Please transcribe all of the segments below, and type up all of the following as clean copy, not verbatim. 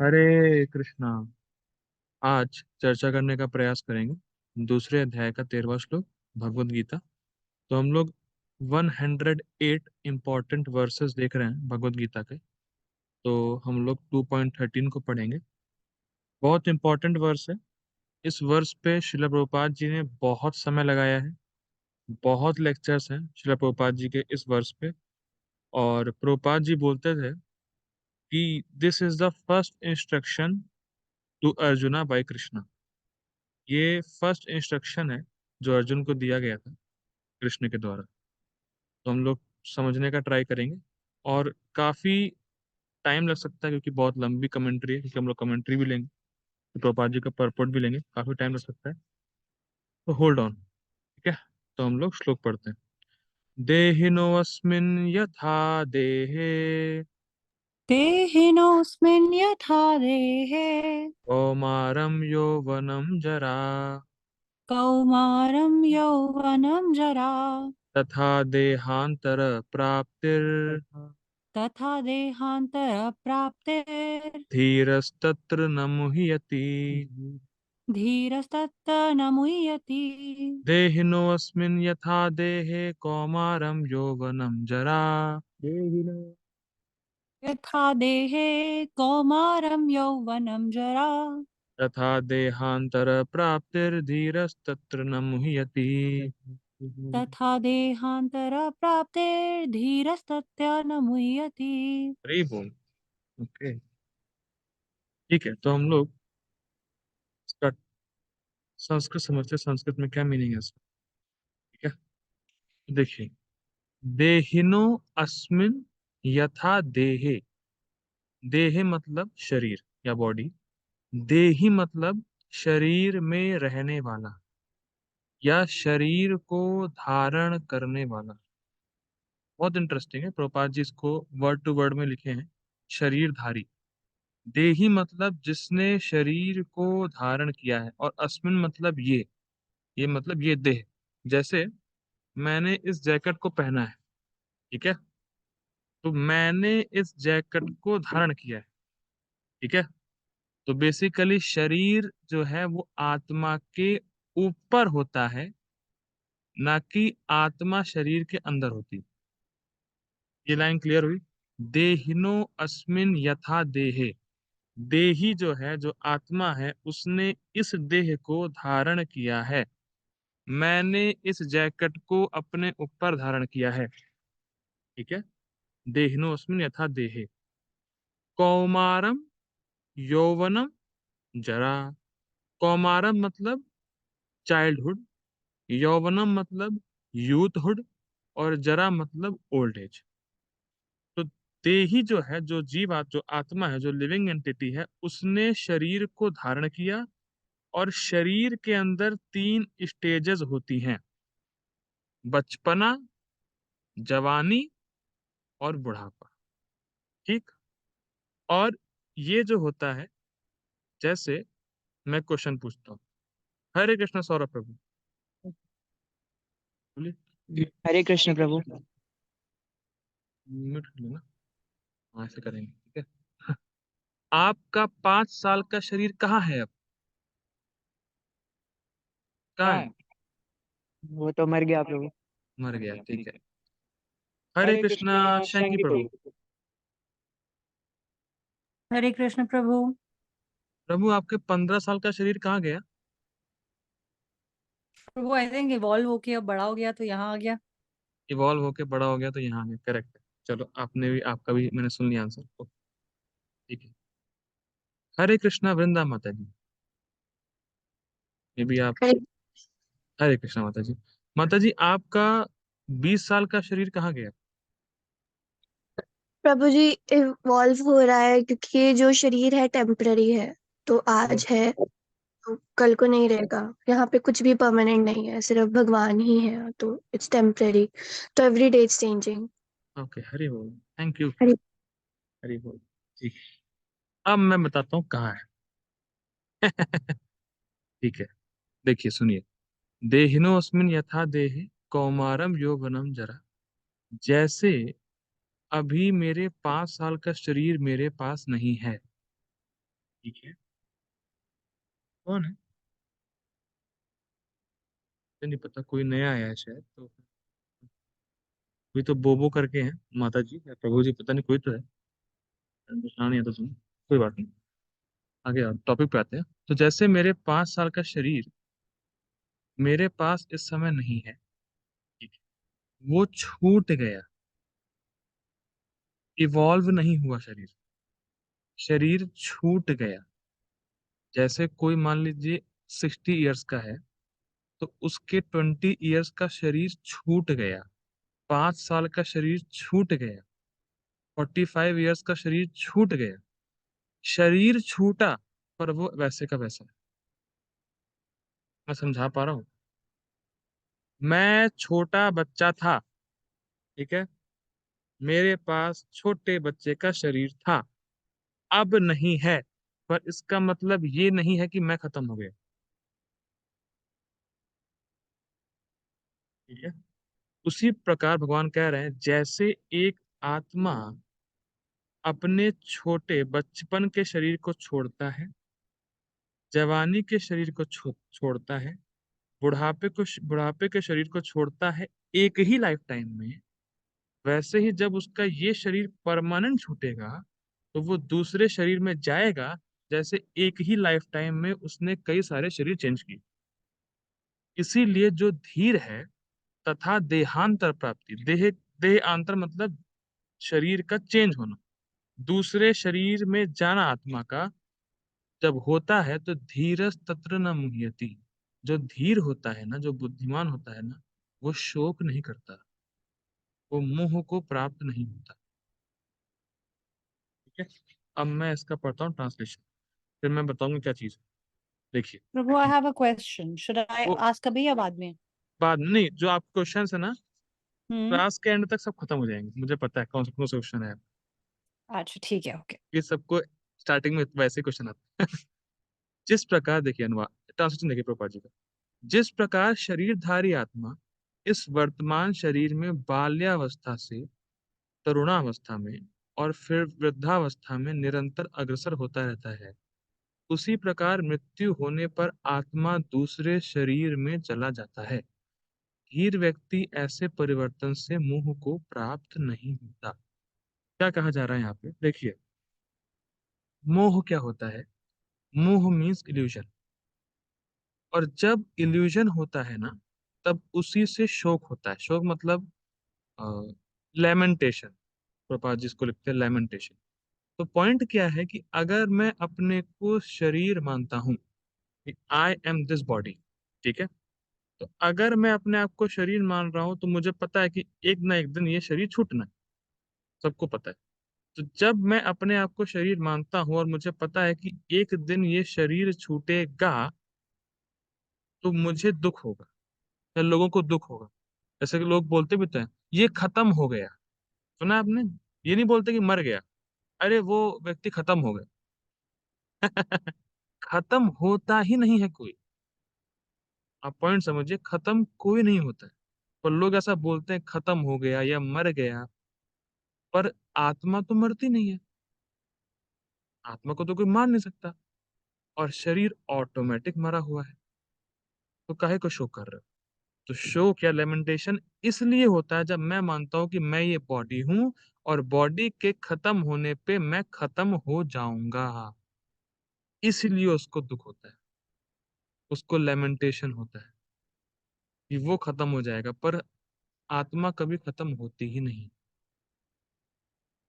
हरे कृष्णा। आज चर्चा करने का प्रयास करेंगे दूसरे अध्याय का 13वां श्लोक, भगवत गीता। तो हम लोग 108 इम्पोर्टेंट वर्सेस देख रहे हैं भगवत गीता के। तो हम लोग 2.13 को पढ़ेंगे। बहुत इम्पोर्टेंट वर्स है। इस वर्स पे शिला प्रभुपाद जी ने बहुत समय लगाया है। बहुत लेक्चर्स हैं शिला प्रभुपाद जी के इस वर्स पे। और प्रभुपाद जी बोलते थे कि this is the first instruction to Arjuna by Krishna. ये फर्स्ट इंस्ट्रक्शन है जो अर्जुन को दिया गया था कृष्ण के द्वारा। तो हम लोग समझने का ट्राई करेंगे। और काफी टाइम लग सकता है क्योंकि बहुत लंबी कमेंट्री है, क्योंकि हम लोग कमेंट्री भी लेंगे, तो प्रभुपाद जी का परपोर्ट भी लेंगे, काफी टाइम लग सकता है। तो होल्ड ऑन। ठीक है। तो हम लोग श्लोक पढ़ते हैं। देहिनोऽस्मिन् यथा देहे देहिनोऽस्मिन् यथा देहे कौमारं यौवनं जरा कौमारं यौवनं जरा तथा देहांतर प्राप्तिर तथा देहान्तरप्राप्तिर् धीरस्तत्र न मुह्यति। धीरस्तत्र न मुह्यति। देहिनोऽस्मिन् यथा देहे कौमारं यौवनं जरा देहिनो यथा देहे कौमारं यौवनं जरा तथा देहांतर प्राप्तिर्धीरस्तत्र न मुह्यति। तथा देहान्तरप्राप्तिर् धीरस्तत्र न मुह्यति। हरि बोल। ओके। ठीक है। तो हम लोग इसका संस्कृत समझते हैं, संस्कृत में क्या मीनिंग है इसका। ठीक है। तो देखिए, देहिनो अस्मिन यथा देहे। देहे मतलब शरीर या बॉडी। देही मतलब शरीर में रहने वाला या शरीर को धारण करने वाला। बहुत इंटरेस्टिंग है, प्रभुपाद जी इसको वर्ड टू वर्ड में लिखे हैं, शरीरधारी। देही मतलब जिसने शरीर को धारण किया है, और अस्मिन मतलब ये मतलब ये देह। जैसे मैंने इस जैकेट को पहना है, ठीक है, तो मैंने इस जैकेट को धारण किया है। ठीक है। तो बेसिकली शरीर जो है वो आत्मा के ऊपर होता है, ना कि आत्मा शरीर के अंदर होती है। ये लाइन क्लियर हुई। देहिनो अस्मिन यथा देहे। देही जो है, जो आत्मा है, उसने इस देह को धारण किया है। मैंने इस जैकेट को अपने ऊपर धारण किया है। ठीक है। देहिनो अस्मिन यथा देहे कौमारम यौवनम जरा। कौमारम मतलब चाइल्डहुड, यौवनम मतलब यूथहुड, और जरा मतलब ओल्ड एज। तो देही जो है, जो जो आत्मा है, जो लिविंग एंटिटी है, उसने शरीर को धारण किया। और शरीर के अंदर 3 स्टेजेस होती हैं: बचपना, जवानी और बुढ़ापा। ठीक। और ये जो होता है, जैसे मैं क्वेश्चन पूछता हूँ। हरे कृष्ण सौरभ प्रभु, बोलिए। हरे कृष्ण प्रभु। म्यूट कर लेना। हाँ, ऐसे करेंगे। ठीक है। आपका 5 साल का शरीर कहाँ है अब? कहाँ हाँ, है? वो तो मर गया प्रभु। मर गया। ठीक है। हरे हरे कृष्णा कृष्णा शंकी शंकी प्रभु। प्रभु। हरे कृष्ण प्रभु। प्रभु आपके 15 साल का शरीर कहाँ गया? प्रभु आई थिंक इवॉल्व होके अब बड़ा हो गया तो यहाँ आ गया। इवॉल्व होके बड़ा हो गया तो यहाँ आ गया। करेक्ट है। चलो, आपने भी, आपका भी मैंने सुन लिया आंसर। ठीक है। हरे कृष्णा वृंदा माता जी। ये भी आप। हरे हरे कृष्णा माता जी। माता जी, आपका 20 साल का शरीर कहाँ गया? प्रभु जी, इवॉल्व हो रहा है क्योंकि ये जो शरीर है टेम्पररी है। तो आज है तो कल को नहीं रहेगा। यहाँ पे कुछ भी परमानेंट नहीं है, सिर्फ भगवान ही है, तो इट्स टेम्पररी। तो every day it's changing. Okay, Hari बोल। Thank you. हरे हरि बोल। ठीक है। अब मैं बताता हूँ कहाँ है। ठीक है। देखिए, सुनिए। देहिनोऽस्मिन् यथा देहे कौमारम यौवनम जरा। जैसे अभी मेरे 5 साल का शरीर मेरे पास नहीं है, ठीक है, कौन है? मुझे नहीं पता, कोई नया आया है शायद, तो कोई तो बोबो करके है, माता जी या प्रभु जी, पता नहीं, कोई तो है, निशान नहीं आता तुम्हें, कोई बात नहीं। आगे टॉपिक पे आते हैं। तो जैसे मेरे 5 साल का शरीर मेरे पास इस समय नहीं है, ठीक है, वो छूट गया, इवॉल्व नहीं हुआ शरीर, शरीर छूट गया। जैसे कोई मान लीजिए 60 इयर्स का है, तो उसके 20 इयर्स का शरीर छूट गया, 5 साल का शरीर छूट गया, 45 इयर्स का शरीर छूट गया, शरीर छूटा पर वो वैसे का वैसा है। मैं समझा पा रहा हूँ? मैं छोटा बच्चा था, ठीक है, मेरे पास छोटे बच्चे का शरीर था, अब नहीं है, पर इसका मतलब ये नहीं है कि मैं खत्म हो गया। ठीक है, उसी प्रकार भगवान कह रहे हैं, जैसे एक आत्मा अपने छोटे बचपन के शरीर को छोड़ता है, जवानी के शरीर को छोड़ता है, बुढ़ापे के शरीर को छोड़ता है एक ही लाइफ टाइम में, वैसे ही जब उसका ये शरीर परमानेंट छूटेगा तो वो दूसरे शरीर में जाएगा, जैसे एक ही लाइफ टाइम में उसने कई सारे शरीर चेंज किए। इसीलिए जो धीर है तथा देहांतर प्राप्ति, देहांतर मतलब शरीर का चेंज होना, दूसरे शरीर में जाना आत्मा का जब होता है, तो धीरज तत्र न मुह्यति, जो धीर होता है ना, जो बुद्धिमान होता है ना, वो शोक नहीं करता, वो मोह को प्राप्त नहीं होता। ठीक है, अब मैं इसका पढ़ता हूँ ट्रांसलेशन, फिर मैं बताऊंगा क्या चीज है। देखिए, प्रभु, I have a question, should I वो आस्क अभी या बाद में? बाद में नहीं, जो आपके क्वेश्चन है ना, हम्म। क्लास के एंड तक सब खत्म हो जाएंगे, मुझे पता है कौन सा क्वेश्चन है। अच्छा ठीक है, ओके। ये सबको स्टार्टिंग में वैसे क्वेश्चन आते हैं। जिस प्रकार, देखिए अनुवाद ट्रांसलेशन देखिए प्रभुपाद जी का, जिस प्रकार शरीरधारी आत्मा इस वर्तमान शरीर में बाल्यावस्था से तरुणावस्था में और फिर वृद्धावस्था में निरंतर अग्रसर होता रहता है, उसी प्रकार मृत्यु होने पर आत्मा दूसरे शरीर में चला जाता है। धीर व्यक्ति ऐसे परिवर्तन से मोह को प्राप्त नहीं होता। क्या कहा जा रहा है यहाँ पे, देखिए, मोह क्या होता है? मोह मीन्स इल्यूजन, और जब इल्यूजन होता है ना, तब उसी से शोक होता है। शोक मतलब लेमेंटेशन, प्रपात जिसको लिखते हैं लेमेंटेशन। तो पॉइंट क्या है कि अगर मैं अपने को शरीर मानता हूं, आई एम दिस बॉडी, ठीक है, तो अगर मैं अपने आप को शरीर मान रहा हूं, तो मुझे पता है कि एक ना एक दिन ये शरीर छूटना है, सबको पता है। तो जब मैं अपने आप को शरीर मानता हूं और मुझे पता है कि एक दिन ये शरीर छूटेगा, तो मुझे दुख होगा, या लोगों को दुख होगा। जैसे कि लोग बोलते भी तो हैं, ये खत्म हो गया, सुना आपने? ये नहीं बोलते कि मर गया, अरे वो व्यक्ति खत्म हो गया। खत्म होता ही नहीं है कोई, आप पॉइंट समझिए, खत्म कोई नहीं होता है। पर लोग ऐसा बोलते हैं खत्म हो गया या मर गया, पर आत्मा तो मरती नहीं है, आत्मा को तो कोई मार नहीं सकता, और शरीर ऑटोमेटिक मरा हुआ है, तो काहे को शोक कर रहे हो? तो शोक या लेमेंटेशन इसलिए होता है जब मैं मानता हूं कि मैं ये बॉडी हूं, और बॉडी के खत्म होने पे मैं खत्म हो जाऊंगा, इसलिए उसको दुख होता है, उसको लेमेंटेशन होता है कि वो खत्म हो जाएगा, पर आत्मा कभी खत्म होती ही नहीं।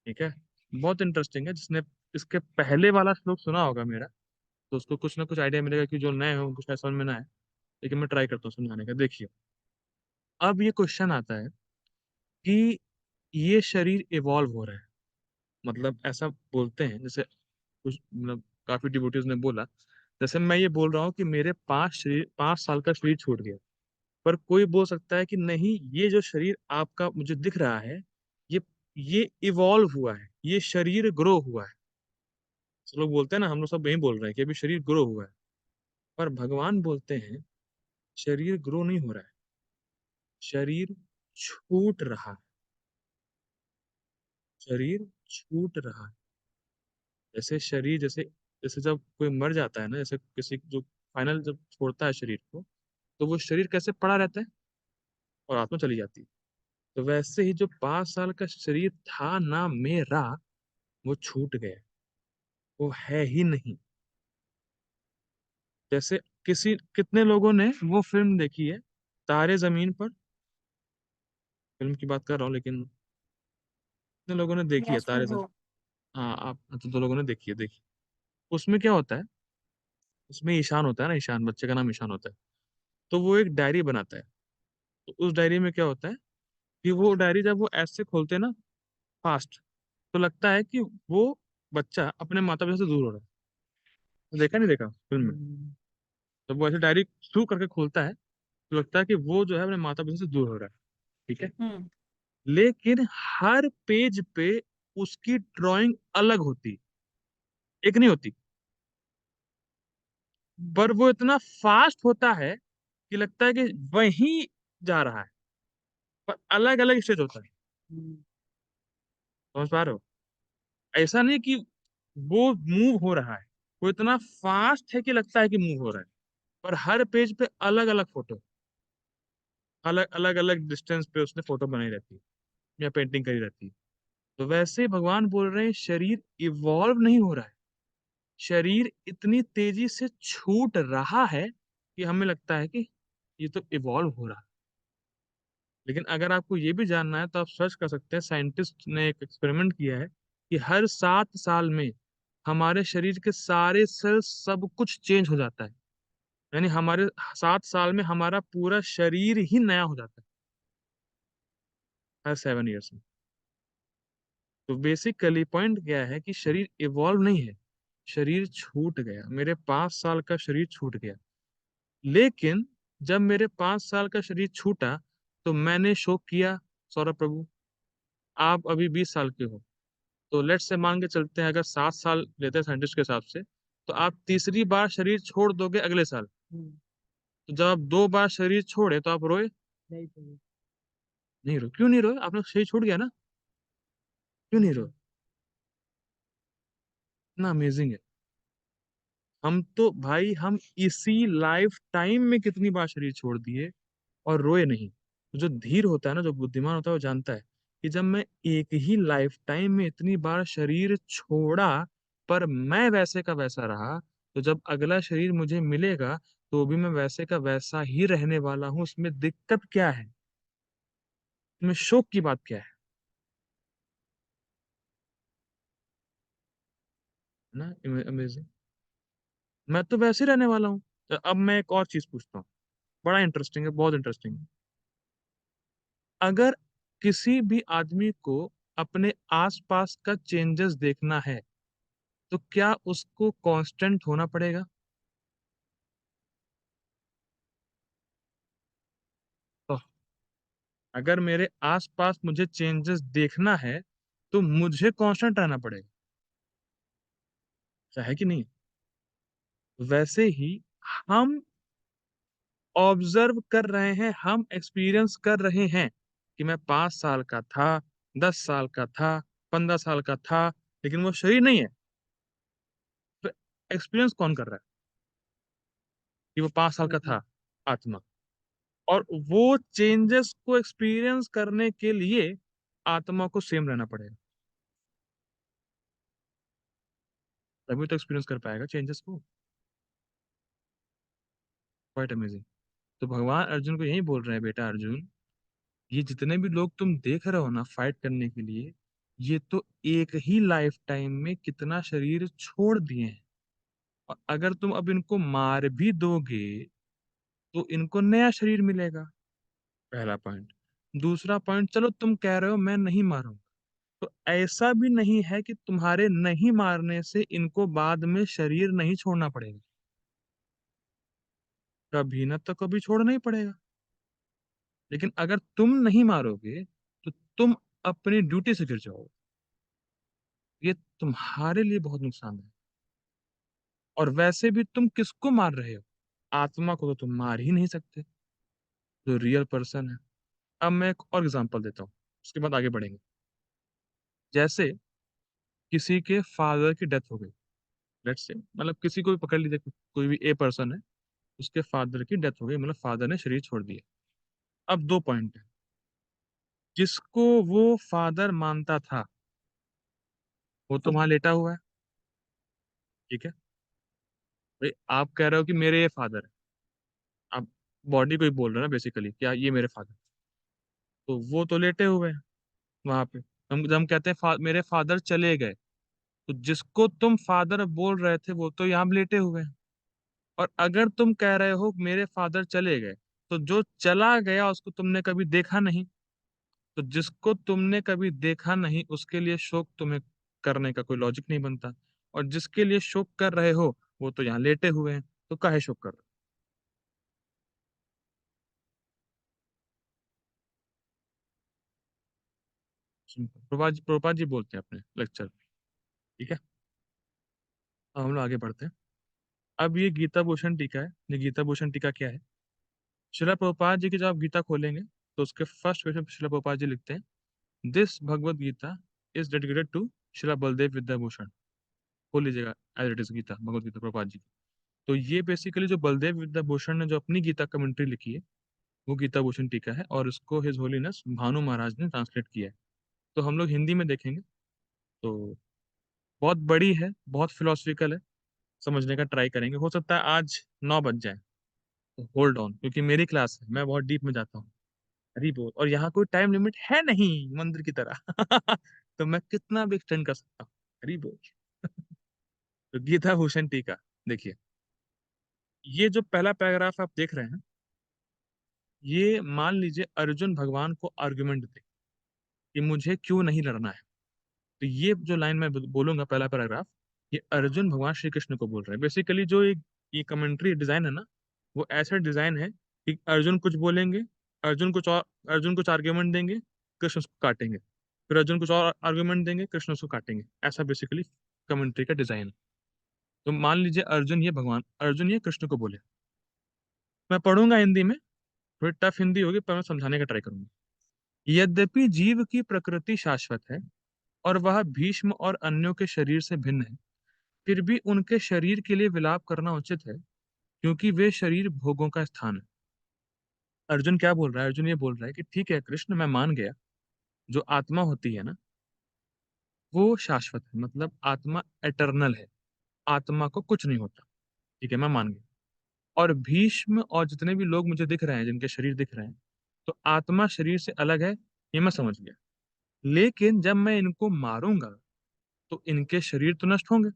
ठीक है, बहुत इंटरेस्टिंग है, जिसने इसके पहले वाला श्लोक सुना होगा मेरा, तो उसको कुछ ना कुछ आइडिया मिलेगा, कि जो नए हो उनको शायद समझ में ना आए, लेकिन मैं ट्राई करता हूँ समझाने का। देखिए, अब ये क्वेश्चन आता है कि ये शरीर इवॉल्व हो रहा है, मतलब ऐसा बोलते हैं, जैसे कुछ मतलब काफी डिवोटीज ने बोला, जैसे मैं ये बोल रहा हूँ कि मेरे 5 साल का शरीर छूट गया, पर कोई बोल सकता है कि नहीं, ये जो शरीर आपका मुझे दिख रहा है, ये ये इवॉल्व हुआ है, ये शरीर ग्रो हुआ है। तो लोग बोलते हैं ना, हम लोग सब यही बोल रहे हैं कि अभी शरीर ग्रो हुआ है, पर भगवान बोलते हैं शरीर ग्रो नहीं हो रहा है, शरीर छूट रहा है, शरीर छूट रहा है। जैसे शरीर, जैसे जैसे जब कोई मर जाता है ना, जैसे किसी जो फाइनल जब छोड़ता है शरीर को, तो वो शरीर कैसे पड़ा रहता है और आत्मा चली जाती है। तो वैसे ही जो 5 साल का शरीर था ना मेरा, वो छूट गया, वो है ही नहीं। जैसे कितने लोगों ने वो फिल्म देखी है, तारे जमीन पर? फिल्म की बात कर रहा हूँ, लेकिन कितने लोगों ने देखी है Yes, तारे जमीन? Prabhu. हाँ, आप तो 2 लोगों ने देखी है, देखी। उसमें क्या होता है, उसमें ईशान होता है ना, ईशान, बच्चे का नाम ईशान होता है। तो वो एक डायरी बनाता है। तो उस डायरी में क्या होता है कि वो डायरी जब वो ऐसे खोलते हैं ना, फास्ट, तो लगता है कि वो बच्चा अपने माता पिता से दूर हो रहा है। देखा नहीं देखा फिल्म में? जब वो ऐसे डायरी थ्रू करके खोलता है, तो लगता है कि वो जो है अपने माता पिता से दूर हो रहा है। ठीक है। Hmm. लेकिन हर पेज पे उसकी ड्राइंग अलग होती, एक नहीं होती। पर वो इतना फास्ट होता है कि लगता है कि वहीं जा रहा है, पर अलग अलग स्टेज होता है। समझ पा रहे हो? ऐसा नहीं कि वो मूव हो रहा है, वो इतना फास्ट है कि लगता है कि मूव हो रहा है, पर हर पेज पे अलग अलग फोटो, अलग अलग अलग डिस्टेंस पे उसने फोटो बनाई रहती है या पेंटिंग करी रहती है। तो वैसे ही भगवान बोल रहे हैं, शरीर इवॉल्व नहीं हो रहा है, शरीर इतनी तेजी से छूट रहा है कि हमें लगता है कि ये तो इवॉल्व हो रहा है। लेकिन अगर आपको ये भी जानना है तो आप सर्च कर सकते हैं, साइंटिस्ट ने एक एक्सपेरिमेंट किया है कि हर 7 साल में हमारे शरीर के सारे सेल्स, सब कुछ चेंज हो जाता है। यानी हमारे 7 साल में हमारा पूरा शरीर ही नया हो जाता है, हर 7 ईयर्स में। तो बेसिकली पॉइंट क्या है कि शरीर इवॉल्व नहीं है, शरीर छूट गया। मेरे 5 साल का शरीर छूट गया, लेकिन जब मेरे 5 साल का शरीर छूटा तो मैंने शोक किया। सौरभ प्रभु, आप अभी 20 साल के हो, तो लेट से मान के चलते हैं, अगर 7 साल लेते हैं साइंटिस्ट के हिसाब से, तो आप तीसरी बार शरीर छोड़ दोगे अगले साल। तो जब आप 2 बार शरीर छोड़े तो आप रोए? नहीं रोए। क्यों नहीं रोए? आपने शरीर छूट गया ना, क्यों नहीं रोए? इतना अमेजिंग है। हम तो भाई, हम इसी लाइफ टाइम में कितनी बार शरीर छोड़ दिए और रोए नहीं। तो जो धीर होता है ना, जो बुद्धिमान होता है, वो जानता है कि जब मैं एक ही लाइफ टाइम में इतनी बार शरीर छोड़ा, पर मैं वैसे का वैसा रहा, तो जब अगला शरीर मुझे मिलेगा तो भी मैं वैसे का वैसा ही रहने वाला हूँ। उसमें दिक्कत क्या है? इसमें शोक की बात क्या है? ना, अमेजिंग। मैं तो वैसे ही रहने वाला हूँ। तो अब मैं एक और चीज पूछता हूँ, बड़ा इंटरेस्टिंग है, बहुत इंटरेस्टिंग है। अगर किसी भी आदमी को अपने आसपास का चेंजेस देखना है, तो क्या उसको कांस्टेंट होना पड़ेगा? तो अगर मेरे आसपास मुझे चेंजेस देखना है, तो मुझे कांस्टेंट रहना पड़ेगा, क्या है कि नहीं? वैसे ही हम ऑब्जर्व कर रहे हैं, हम एक्सपीरियंस कर रहे हैं कि मैं 5 साल का था, 10 साल का था, 15 साल का था, लेकिन वो शरीर नहीं है। तो एक्सपीरियंस कौन कर रहा है कि वो 5 साल का था? आत्मा। और वो चेंजेस को एक्सपीरियंस करने के लिए आत्मा को सेम रहना पड़ेगा, तभी तो एक्सपीरियंस कर पाएगा चेंजेस को। Quite amazing. तो भगवान अर्जुन को यही बोल रहे हैं, बेटा अर्जुन, ये जितने भी लोग तुम देख रहे हो ना फाइट करने के लिए, ये तो एक ही लाइफ टाइम में कितना शरीर छोड़ दिए हैं। और अगर तुम अब इनको मार भी दोगे तो इनको नया शरीर मिलेगा, पहला पॉइंट। दूसरा पॉइंट, चलो तुम कह रहे हो मैं नहीं मारूंगा, तो ऐसा भी नहीं है कि तुम्हारे नहीं मारने से इनको बाद में शरीर नहीं छोड़ना पड़ेगा, कभी ना तो कभी छोड़ना ही पड़ेगा। लेकिन अगर तुम नहीं मारोगे तो तुम अपनी ड्यूटी से गिर जाओगे, ये तुम्हारे लिए बहुत नुकसान है। और वैसे भी तुम किसको मार रहे हो? आत्मा को तो तुम मार ही नहीं सकते, जो रियल पर्सन है। अब मैं एक और एग्जांपल देता हूँ, उसके बाद आगे बढ़ेंगे। जैसे किसी के फादर की डेथ हो गई, लेट्स से मतलब किसी को भी पकड़ लीजिए, कोई भी ए पर्सन है, उसके फादर की डेथ हो गई, मतलब फादर ने शरीर छोड़ दिया। अब दो पॉइंट है, जिसको वो फादर मानता था वो तो वहां लेटा हुआ है, ठीक है। भाई आप कह रहे हो कि मेरे ये फादर है, आप बॉडी को ही बोल रहे हो ना बेसिकली, क्या ये मेरे फादर, तो वो तो लेटे हुए हैं वहां पे। हम जब हम कहते हैं मेरे फादर चले गए, तो जिसको तुम फादर बोल रहे थे वो तो यहाँ लेटे हुए हैं। और अगर तुम कह रहे हो मेरे फादर चले गए, तो जो चला गया उसको तुमने कभी देखा नहीं, तो जिसको तुमने कभी देखा नहीं उसके लिए शोक तुम्हें करने का कोई लॉजिक नहीं बनता। और जिसके लिए शोक कर रहे हो वो तो यहाँ लेटे हुए हैं, तो काहे शोक कर रहे हो? प्रभुपाद जी बोलते हैं अपने लेक्चर, ठीक है। अब हम लोग आगे बढ़ते हैं। अब ये गीता भूषण टीका है। ये गीता भूषण टीका क्या है? शिला प्रभुपाद जी की जब आप गीता खोलेंगे तो उसके फर्स्ट पेज में शिला प्रभुपाद जी लिखते हैं, this Bhagavad Gita is dedicated to Srila Baladeva Vidyabhushana. खोल लीजिएगा as it is Gita Bhagavad Gita Prabhupada ji की। तो ये बेसिकली जो बलदेव विद्याभूषण ने जो अपनी गीता कमेंट्री लिखी है वो गीता भूषण टीका है, और उसको हिज होलीनेस भानु महाराज ने ट्रांसलेट किया है। तो हम लोग हिंदी में देखेंगे तो बहुत बड़ी है, बहुत फिलोसफिकल है, समझने का ट्राई करेंगे। हो सकता है आज 9 बज जाए, तो होल्ड ऑन, क्योंकि मेरी क्लास है, मैं बहुत डीप में जाता हूँ। हरी बोल। और यहाँ कोई टाइम लिमिट है नहीं मंदिर की तरह तो मैं कितना भी एक्सटेंड कर सकता हूँ। हरी बोल। तो गीता भूषण टीका देखिए, ये जो पहला पैराग्राफ आप देख रहे हैं, ये मान लीजिए अर्जुन भगवान को आर्गुमेंट दे कि मुझे क्यों नहीं लड़ना है। तो ये जो लाइन मैं बोलूंगा पहला पैराग्राफ, ये अर्जुन भगवान श्री कृष्ण को बोल रहे हैं। बेसिकली जो ये कमेंट्री डिजाइन है ना, वो ऐसा डिजाइन है कि अर्जुन कुछ बोलेंगे, अर्जुन कुछ और, अर्जुन कुछ आर्ग्यूमेंट देंगे, कृष्ण उसको काटेंगे, फिर अर्जुन कुछ और आर्ग्यूमेंट देंगे, कृष्ण उसको काटेंगे। ऐसा बेसिकली कमेंट्री का डिजाइन है। तो मान लीजिए अर्जुन ये कृष्ण को बोले। मैं पढ़ूंगा हिंदी में, थोड़ी टफ हिंदी होगी पर मैं समझाने का ट्राई करूंगा। यद्यपि जीव की प्रकृति शाश्वत है और वह भीष्म और अन्यों के शरीर से भिन्न है, फिर भी उनके शरीर के लिए विलाप करना उचित है, क्योंकि वे शरीर भोगों का स्थान है। अर्जुन क्या बोल रहा है? अर्जुन ये बोल रहा है कि ठीक है कृष्ण, मैं मान गया, जो आत्मा होती है ना वो शाश्वत है, मतलब आत्मा एटर्नल है, आत्मा को कुछ नहीं होता। ठीक है, मैं मान गया। और भीष्म और जितने भी लोग मुझे दिख रहे हैं, जिनके शरीर दिख रहे हैं, तो आत्मा शरीर से अलग है, ये मैं समझ गया। लेकिन जब मैं इनको मारूंगा तो इनके शरीर तो नष्ट होंगे।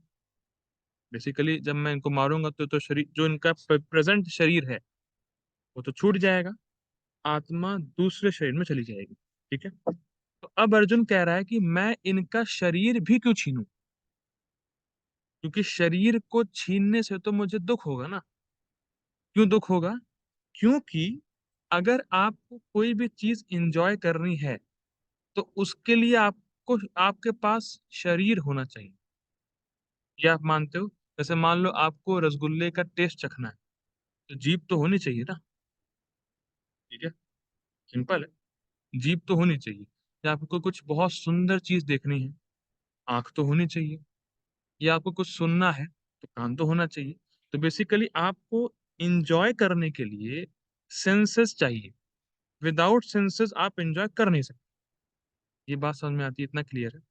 बेसिकली जब मैं इनको मारूंगा तो शरीर, जो इनका प्रेजेंट शरीर है वो तो छूट जाएगा, आत्मा दूसरे शरीर में चली जाएगी। ठीक है। तो अब अर्जुन कह रहा है कि मैं इनका शरीर भी क्यों छीनूं, क्योंकि शरीर को छीनने से तो मुझे दुख होगा ना। क्यों दुख होगा? क्योंकि अगर आपको कोई भी चीज इंजॉय करनी है तो उसके लिए आपको, आपके पास शरीर होना चाहिए। ये आप मानते हो? जैसे मान लो आपको रसगुल्ले का टेस्ट चखना है, तो जीभ तो होनी चाहिए ना। ठीक है, सिंपल है, जीभ तो होनी चाहिए। या आपको कुछ बहुत सुंदर चीज देखनी है, आंख तो होनी चाहिए। या आपको कुछ सुनना है तो कान तो होना चाहिए। तो बेसिकली आपको इंजॉय करने के लिए सेंसेस चाहिए। विदाउट सेंसेस आप इंजॉय कर नहीं सकते। ये बात समझ में आती है? इतना क्लियर है?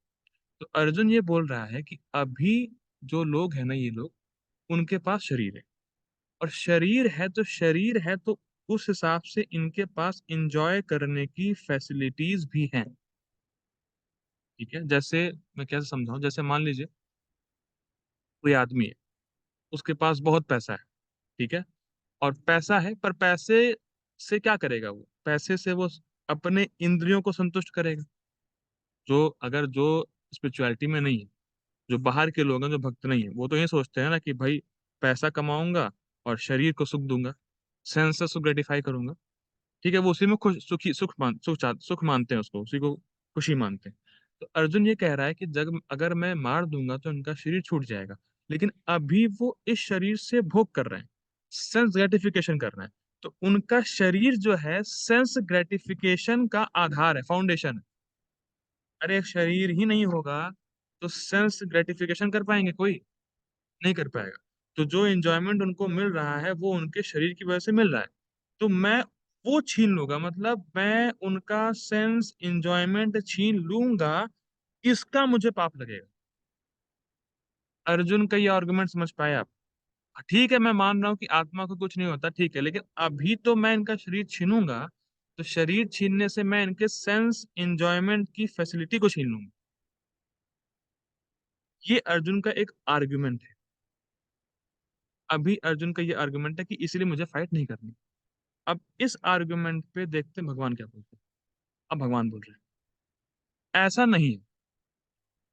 तो अर्जुन ये बोल रहा है कि अभी जो लोग हैं ना, ये लोग, उनके पास शरीर है, और शरीर है तो उस हिसाब से इनके पास इंजॉय करने की फैसिलिटीज भी हैं। ठीक है, जैसे मैं कैसे समझाऊं, जैसे मान लीजिए कोई आदमी है, उसके पास बहुत पैसा है, ठीक है, और पैसा है, पर पैसे से क्या करेगा? वो पैसे से वो अपने इंद्रियों को संतुष्ट करेगा। जो स्पिरिचुअलिटी में नहीं है, जो बाहर के लोग हैं, जो भक्त नहीं है, वो तो ये सोचते हैं ना कि भाई पैसा कमाऊंगा और शरीर को सुख दूंगा, सेंसेस को ग्रेटिफाई करूंगा। ठीक है, वो उसी में खुश, सुखी, सुख मानते हैं उसको, उसी को खुशी मानते हैं। तो अर्जुन ये कह रहा है कि जब अगर मैं मार दूंगा तो उनका शरीर छूट जाएगा, लेकिन अभी वो इस शरीर से भोग कर रहे हैं, सेंस ग्रेटिफिकेशन कर रहे हैं। तो उनका शरीर जो है सेंस ग्रेटिफिकेशन का आधार है, फाउंडेशन है। अरे शरीर ही नहीं होगा तो सेंस ग्रेटिफिकेशन कर पाएंगे कोई? नहीं कर पाएगा। तो जो एंजॉयमेंट उनको मिल रहा है वो उनके शरीर की वजह से मिल रहा है, तो मैं वो छीन लूंगा, मतलब मैं उनका सेंस एंजॉयमेंट छीन लूंगा, इसका मुझे पाप लगेगा। अर्जुन का ये आर्गुमेंट समझ पाए आप? ठीक है, मैं मान रहा हूँ कि आत्मा को कुछ नहीं होता, ठीक है, लेकिन अभी तो मैं इनका शरीर छीनूंगा, तो शरीर छीनने से मैं इनके सेंस एंजॉयमेंट की फैसिलिटी को छीन लूंगा। ये अर्जुन का एक आर्गुमेंट है। अभी अर्जुन का ये आर्गुमेंट है कि इसलिए मुझे फाइट नहीं करनी। अब इस आर्गुमेंट पे देखते हैं भगवान क्या बोलते हैं। अब भगवान बोल रहे हैं ऐसा नहीं है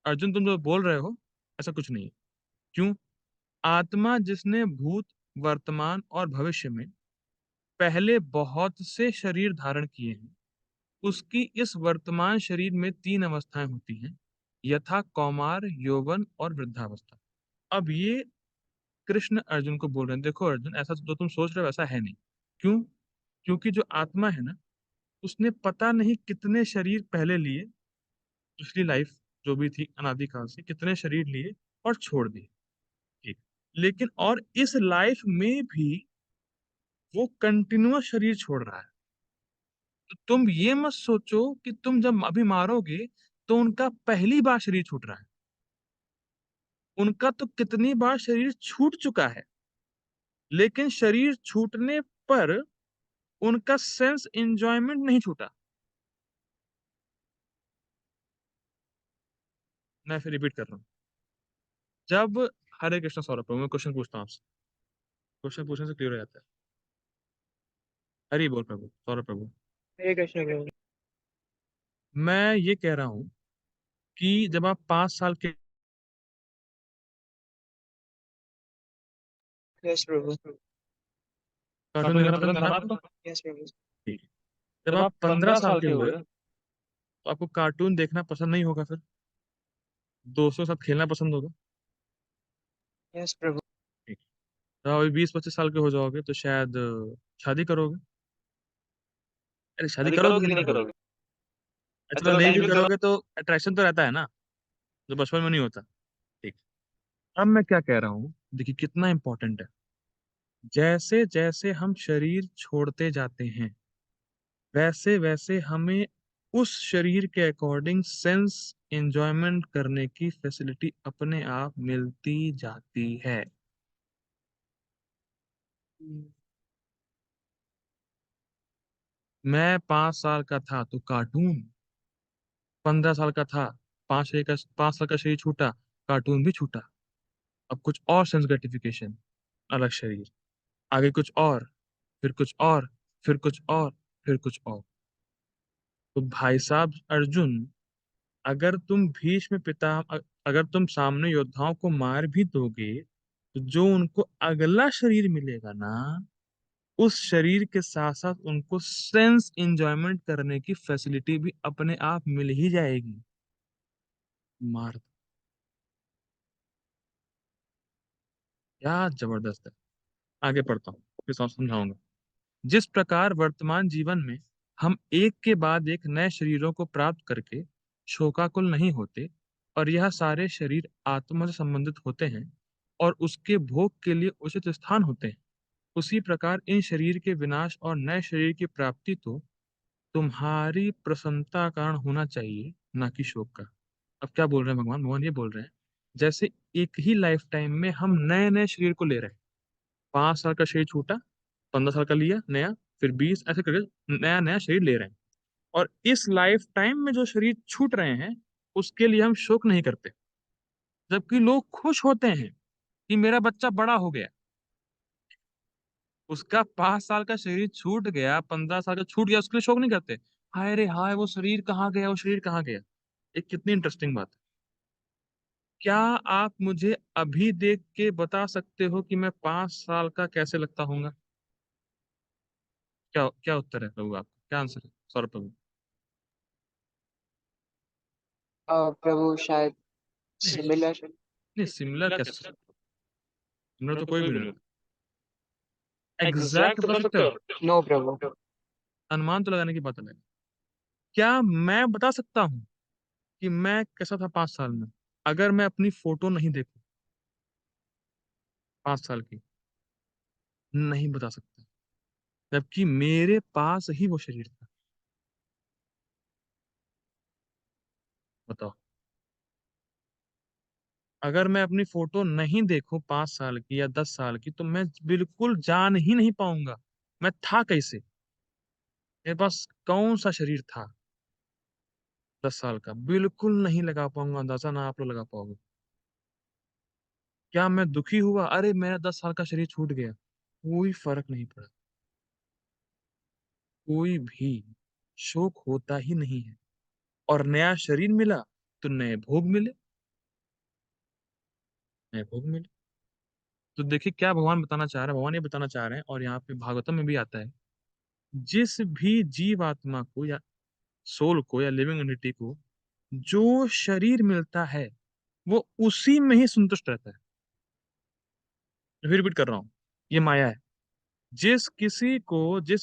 अर्जुन, तुम जो बोल रहे हो ऐसा कुछ नहीं है। क्यों? आत्मा जिसने भूत, वर्तमान और भविष्य में पहले बहुत से शरीर धारण किए हैं, उसकी इस वर्तमान शरीर में तीन अवस्थाएं होती हैं, यथा कौमार, यौवन और वृद्धावस्था। अब ये कृष्ण अर्जुन को बोल रहे हैं, देखो अर्जुन, ऐसा जो तुम सोच रहे हो वैसा है नहीं। क्यों? क्योंकि जो आत्मा है ना, उसने पता नहीं कितने शरीर पहले लिए, पिछली लाइफ जो भी थी अनादिकाल से, कितने शरीर लिए और छोड़ दिए। ठीक। लेकिन और इस लाइफ में भी वो कंटिन्यूअस शरीर छोड़ रहा है। तो तुम ये मत सोचो कि तुम जब अभी मारोगे तो उनका पहली बार शरीर छूट रहा है। उनका तो कितनी बार शरीर छूट चुका है, लेकिन शरीर छूटने पर उनका सेंस एंजॉयमेंट नहीं छूटा। मैं फिर रिपीट कर रहा हूँ। जब हरे कृष्ण सौरभ प्रभु, मैं क्वेश्चन पूछता हूँ आपसे, क्वेश्चन पूछने से क्लियर हो जाता है। हरि बोल प्रभु, सौरभ प्रभु। हरे कृष्ण प्रभु। मैं ये कह रहा हूँ कि जब आप 5 साल के, यस प्रभु। कार्टून देखना पसंद था ना आपको? यस प्रभु। ठीक है। जब आप 15 साल के हुए तो आपको कार्टून देखना पसंद नहीं होगा, फिर दोस्तों के साथ खेलना पसंद होगा। यस प्रभु। ठीक। जब आप 20-25 साल के हो जाओगे तो शायद शादी करोगे। अरे शादी करोगे कि नहीं करोगे? चलो नहीं भी करोगे तो अट्रैक्शन तो रहता है ना, जो बचपन में नहीं होता। ठीक। अब मैं क्या कह रहा हूँ, देखिए कितना इंपॉर्टेंट है। जैसे जैसे हम शरीर छोड़ते जाते हैं, वैसे वैसे हमें उस शरीर के अकॉर्डिंग सेंस एंजॉयमेंट करने की फैसिलिटी अपने आप मिलती जाती है। मैं 5 साल का था तो कार्टून, 15 साल का था, 5 साल का शरीर छूटा, कार्टून भी छूटा। अब कुछ और सेंस ग्रेटिफिकेशन, अलग शरीर, आगे कुछ और, फिर कुछ और, फिर कुछ और, फिर कुछ और। तो भाई साहब अर्जुन, अगर तुम भीष्म पिता, अगर तुम सामने योद्धाओं को मार भी दोगे, तो जो उनको अगला शरीर मिलेगा ना, उस शरीर के साथ साथ उनको सेंस एंजॉयमेंट करने की फैसिलिटी भी अपने आप मिल ही जाएगी। मार दो। क्या जबरदस्त है। आगे पढ़ता हूँ, फिर समझाऊंगा। जिस प्रकार वर्तमान जीवन में हम एक के बाद एक नए शरीरों को प्राप्त करके शोकाकुल नहीं होते, और यह सारे शरीर आत्मा से संबंधित होते हैं और उसके भोग के लिए उचित स्थान होते हैं, उसी प्रकार इन शरीर के विनाश और नए शरीर की प्राप्ति तो तुम्हारी प्रसन्नता का कारण होना चाहिए, ना कि शोक का। अब क्या बोल रहे हैं भगवान? भगवान ये बोल रहे हैं, जैसे एक ही लाइफ टाइम में हम नए नए शरीर को ले रहे हैं। 5 साल का शरीर छूटा, 15 साल का लिया नया, फिर 20, ऐसे करके नया नया शरीर ले रहे हैं। और इस लाइफ टाइम में जो शरीर छूट रहे हैं, उसके लिए हम शोक नहीं करते, जबकि लोग खुश होते हैं कि मेरा बच्चा बड़ा हो गया। उसका 5 साल का शरीर छूट गया, 15 साल का छूट गया, उसके लिए शोक नहीं करते। हाय रे हाय, वो शरीर कहाँ गया, वो शरीर कहाँ गया। एक कितनी इंटरेस्टिंग बात है। क्या आप मुझे अभी देख के बता सकते हो कि मैं 5 साल का कैसे लगता हूँ? क्या क्या उत्तर है प्रभु आपका? क्या आंसर है सौरभ प्रभु? प्रभु शायद नहीं सिमिलर। नहीं, सिमिलर कैसे? सिमिलर तो कोई भी नहीं होता। एग्जैक्ट बता सकते हो? नो प्रभु। अनुमान तो लगाने की बात अलग है। क्या मैं बता सकता हूँ कि मैं कैसा था 5 साल में, अगर मैं अपनी फोटो नहीं देखूं? 5 साल की? नहीं बता सकता, जबकि मेरे पास ही वो शरीर था। बताओ, अगर मैं अपनी फोटो नहीं देखूं 5 साल की या 10 साल की, तो मैं बिल्कुल जान ही नहीं पाऊंगा मैं था कैसे, मेरे पास कौन सा शरीर था 10 साल का। बिल्कुल नहीं लगा पाऊंगा अंदाजा, ना आप लोग लगा पाओगे। क्या मैं दुखी हुआ, अरे मेरा 10 साल का शरीर छूट गया? कोई फर्क नहीं पड़ा, कोई भी शोक होता ही नहीं है। और नया शरीर मिला तो नए भोग मिले, नए भोग मिले। तो देखिए क्या भगवान बताना चाह रहे हैं, भगवान ये बताना चाह रहे हैं, और यहाँ पे भागवतम में भी आता है, जिस भी जीव आत्मा को या सोल को या लिविंग एंटिटी को जो शरीर मिलता है, वो उसी में ही संतुष्ट रहता है। फिर रिपीट कर रहा हूँ, ये माया है। जिस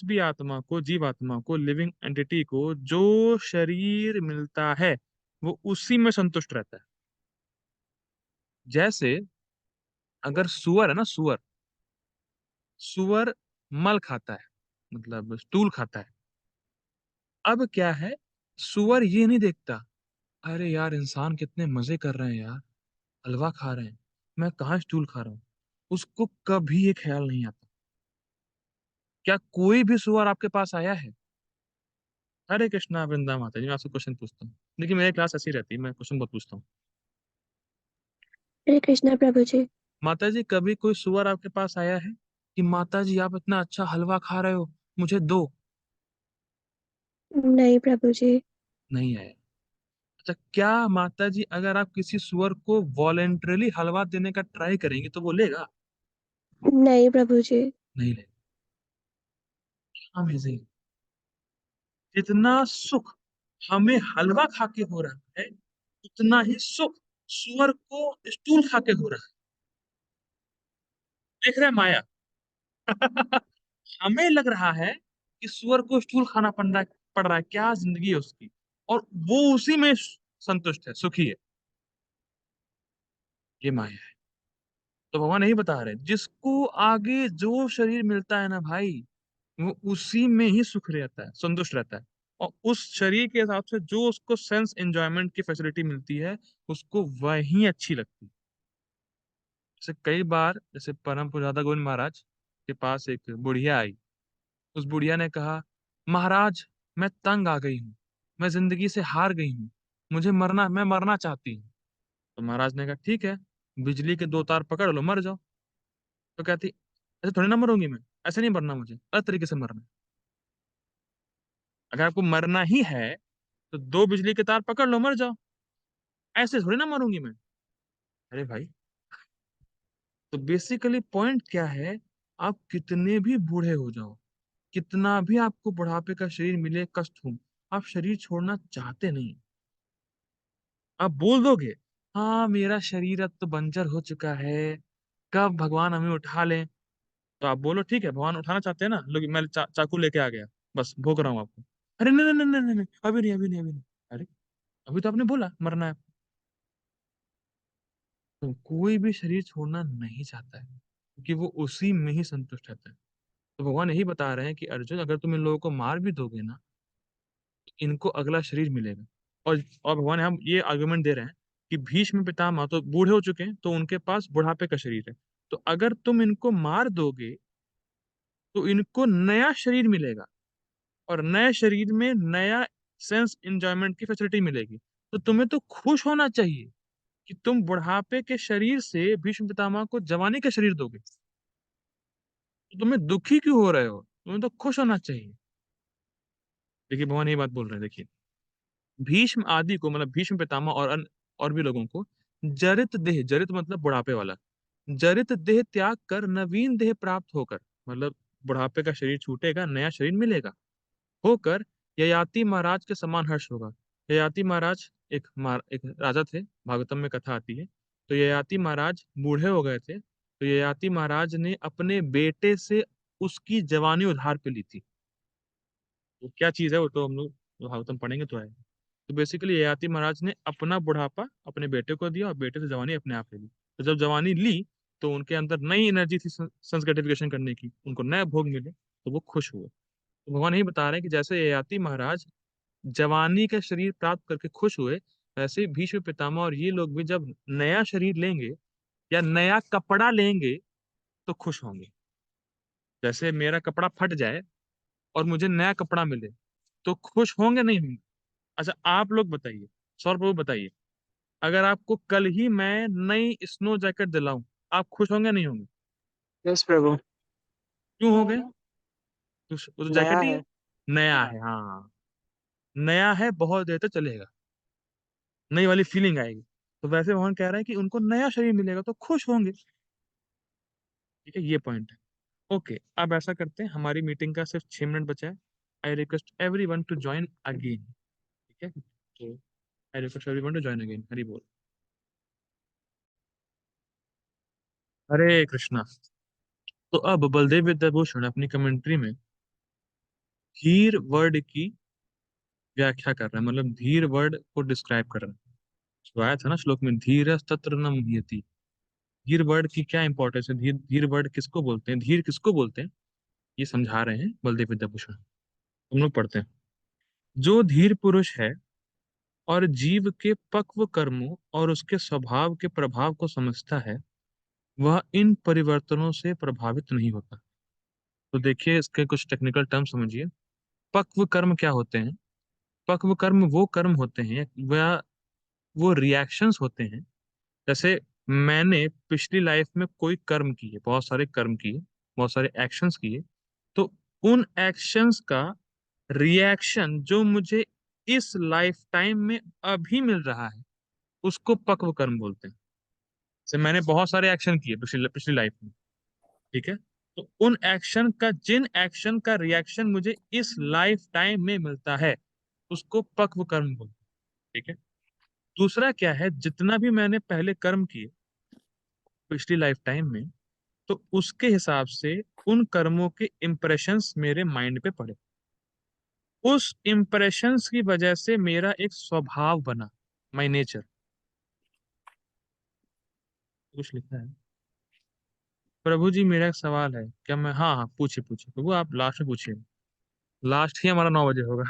भी आत्मा को, जीव आत्मा को, लिविंग एंटिटी को जो शरीर मिलता है, वो उसी में संतुष्ट रहता है। जैसे अगर सुअर है ना, सुअर सुअर मल खाता है, मतलब स्टूल खाता है। अब क्या है, सुअर ये नहीं देखता, अरे यार इंसान कितने मजे कर रहे हैं यार, हलवा खा रहे हैं, मैं कहाँ स्टूल खा रहा हूँ। उसको कभी ये ख्याल नहीं आता। क्या कोई भी सुअर आपके पास आया है? हरे कृष्णा, वृंदा माता जी, मैं आपसे क्वेश्चन पूछता हूँ, देखिए मेरी क्लास ऐसी रहती है, मैं क्वेश्चन बहुत पूछता हूँ। हरे कृष्णा प्रभु जी। माता जी, कभी कोई सुअर आपके पास आया है कि माता जी आप इतना अच्छा हलवा खा रहे हो, मुझे दो? नहीं प्रभु जी। नहीं आया। अच्छा, क्या माता जी अगर आप किसी सुअर को वॉलेंटरली हलवा देने का ट्राई करेंगे तो वो लेगा? नहीं प्रभु जी। नहीं लेगा। अमेजिंग। जितना सुख हमें हलवा खा के हो रहा है, उतना ही सुख सुअर को स्टूल खा के हो रहा है। देख रहे हैं माया? हमें लग रहा है कि सुअर को स्टूल खाना पड़ रहा है, क्या जिंदगी है उसकी, और वो उसी में संतुष्ट है, सुखी है। ये माया है। तो भगवान यही बता रहे हैं, जिसको आगे जो शरीर मिलता है ना भाई, वो उसी में ही सुख रहता है, संतुष्ट रहता है। और उस शरीर के हिसाब से जो उसको सेंस एंजॉयमेंट की फैसिलिटी मिलती है, उसको वही अच्छी लगती है। जैसे कई बार, जैसे परम पूज्य गोविंद महाराज के पास एक बुढ़िया आई। उस बुढ़िया ने कहा, महाराज मैं तंग आ गई हूँ, मैं जिंदगी से हार गई हूँ, मैं मरना चाहती हूँ। तो महाराज ने कहा ठीक है, बिजली के 2 तार पकड़ लो, मर जाओ। तो कहती, ऐसे थोड़ी ना मरूंगी मैं, ऐसे नहीं मरना, मुझे अलग तरीके से मरना है। अगर आपको मरना ही है तो 2 बिजली के तार पकड़ लो, मर जाओ, ऐसे थोड़ी ना मरूंगी मैं। अरे भाई, तो बेसिकली पॉइंट क्या है, आप कितने भी बूढ़े हो जाओ, कितना भी आपको बुढ़ापे का शरीर मिले, कष्ट हो, आप शरीर छोड़ना चाहते नहीं। आप बोल दोगे, हाँ मेरा शरीर अब तो बंजर हो चुका है, कब भगवान हमें उठा लें। तो आप बोलो ठीक है, भगवान उठाना चाहते हैं ना, लोग मैं चाकू लेके आ गया, बस भोग रहा हूँ आपको। अरे नहीं नहीं नहीं नहीं नहीं, अभी नहीं, अभी नहीं, अभी नहीं। अरे अभी तो आपने बोला मरना है। तो कोई भी शरीर छोड़ना नहीं चाहता है, क्योंकि वो उसी में ही संतुष्ट रहता है। तो भगवान यही बता रहे हैं कि अर्जुन, अगर तुम इन लोगों को मार भी दोगे ना, तो इनको अगला शरीर मिलेगा। और भगवान हम ये आर्गुमेंट दे रहे हैं कि भीष्म पितामह तो बूढ़े हो चुके हैं, तो उनके पास बुढ़ापे का शरीर है। तो अगर तुम इनको मार दोगे तो इनको नया शरीर मिलेगा, और नए शरीर में नया सेंस एंजॉयमेंट की फैसिलिटी मिलेगी। तो तुम्हें तो खुश होना चाहिए कि तुम बुढ़ापे के शरीर से भीष्म पितामह को जवानी का शरीर दोगे। तो तुम्हें दुखी क्यों हो रहे हो, तुम्हें तो खुश होना चाहिए। देखिए भगवान ये बात बोल रहे हैं, देखिए भीष्म आदि को, मतलब भीष्म पितामह और भी लोगों को, जरित देह, जरित मतलब बुढ़ापे वाला, जरित देह त्याग कर नवीन देह प्राप्त होकर, मतलब बुढ़ापे का शरीर छूटेगा, नया शरीर मिलेगा, होकर ययाति महाराज के समान हर्ष होगा। ययाति महाराज एक राजा थे, भागवतम में कथा आती है। तो ययाति महाराज बूढ़े हो गए थे, तो ययाति महाराज ने अपने बेटे से उसकी जवानी उधार पे ली थी। वो क्या चीज है, वो तो हम लोग भागवतम पढ़ेंगे तो आएगा। तो बेसिकली ययाति महाराज ने अपना बुढ़ापा अपने बेटे को दिया, और बेटे से जवानी अपने आप ले ली। तो जब जवानी ली, तो उनके अंदर नई एनर्जी थी सेंस ग्रेटिफिकेशन करने की, उनको नया भोग मिले तो वो खुश हुए। तो भगवान यही बता रहे हैं कि जैसे ययाति महाराज जवानी का शरीर प्राप्त करके खुश हुए, वैसे ही भीष्म पितामह और ये लोग भी जब नया शरीर लेंगे या नया कपड़ा लेंगे तो खुश होंगे। जैसे मेरा कपड़ा फट जाए और मुझे नया कपड़ा मिले तो खुश होंगे नहीं होंगे? अच्छा आप लोग बताइए, सौरभ बाबू बताइए, अगर आपको कल ही मैं नई स्नो जैकेट दिलाऊं, आप खुश होंगे नहीं होंगे? यस प्रभु। क्यों हो गए? वो तो नया जैकेट ही है, है। नया है। हाँ, नया है, बहुत देर तक चलेगा, नई वाली फीलिंग आएगी। तो वैसे भगवान कह रहे हैं कि उनको नया शरीर मिलेगा तो खुश होंगे। ठीक है, ये पॉइंट है। ओके, अब ऐसा करते हैं, हमारी मीटिंग का सिर्फ 6 मिनट बचा है। I request everyone to join again. ठीक है, तो I request everyone to join again. Hari बोल। हरे कृष्णा। तो अब बलदेव विद्याभूषण अपनी कमेंट्री में धीर वर्ड की व्याख्या कर रहा है, मतलब धीर वर्ड को डिस्क्राइब कर रहा है। तो आया था ना श्लोक में, धीर तत्र न मुह्यति। धीर वर्ड की क्या इंपॉर्टेंस है, धीर धीर वर्ड किसको बोलते हैं, धीर किसको बोलते हैं, ये समझा रहे हैं बलदेव विद्याभूषण। हम लोग पढ़ते हैं। जो धीर पुरुष है और जीव के पक्व कर्मों और उसके स्वभाव के प्रभाव को समझता है, वह इन परिवर्तनों से प्रभावित नहीं होता। तो देखिए, इसके कुछ टेक्निकल टर्म समझिए। पक्व कर्म क्या होते हैं? पक्व कर्म वो कर्म होते हैं, वह वो रिएक्शंस होते हैं। जैसे मैंने पिछली लाइफ में कोई कर्म किए, बहुत सारे कर्म किए, बहुत सारे एक्शंस किए, तो उन एक्शंस का रिएक्शन जो मुझे इस लाइफ टाइम में अभी मिल रहा है, उसको पक्व कर्म बोलते हैं। जैसे मैंने बहुत सारे एक्शन किए पिछली पिछली लाइफ में, ठीक है, तो उन एक्शन का, जिन एक्शन का रिएक्शन मुझे इस लाइफ टाइम में मिलता है, उसको पक्व कर्म बोलते हैं। ठीक है। दूसरा क्या है, जितना भी मैंने पहले कर्म किए पिछली लाइफ टाइम में, तो उसके हिसाब से उन कर्मों के इम्प्रेशंस मेरे माइंड पे पड़े, उस इम्प्रेशंस की वजह से मेरा एक स्वभाव बना, माई नेचर। कुछ लिखा है। प्रभु जी मेरा एक सवाल है, क्या मैं, हाँ हाँ पूछिए पूछिए प्रभु, आप लास्ट में पूछिए, लास्ट ही हमारा 9 बजे होगा।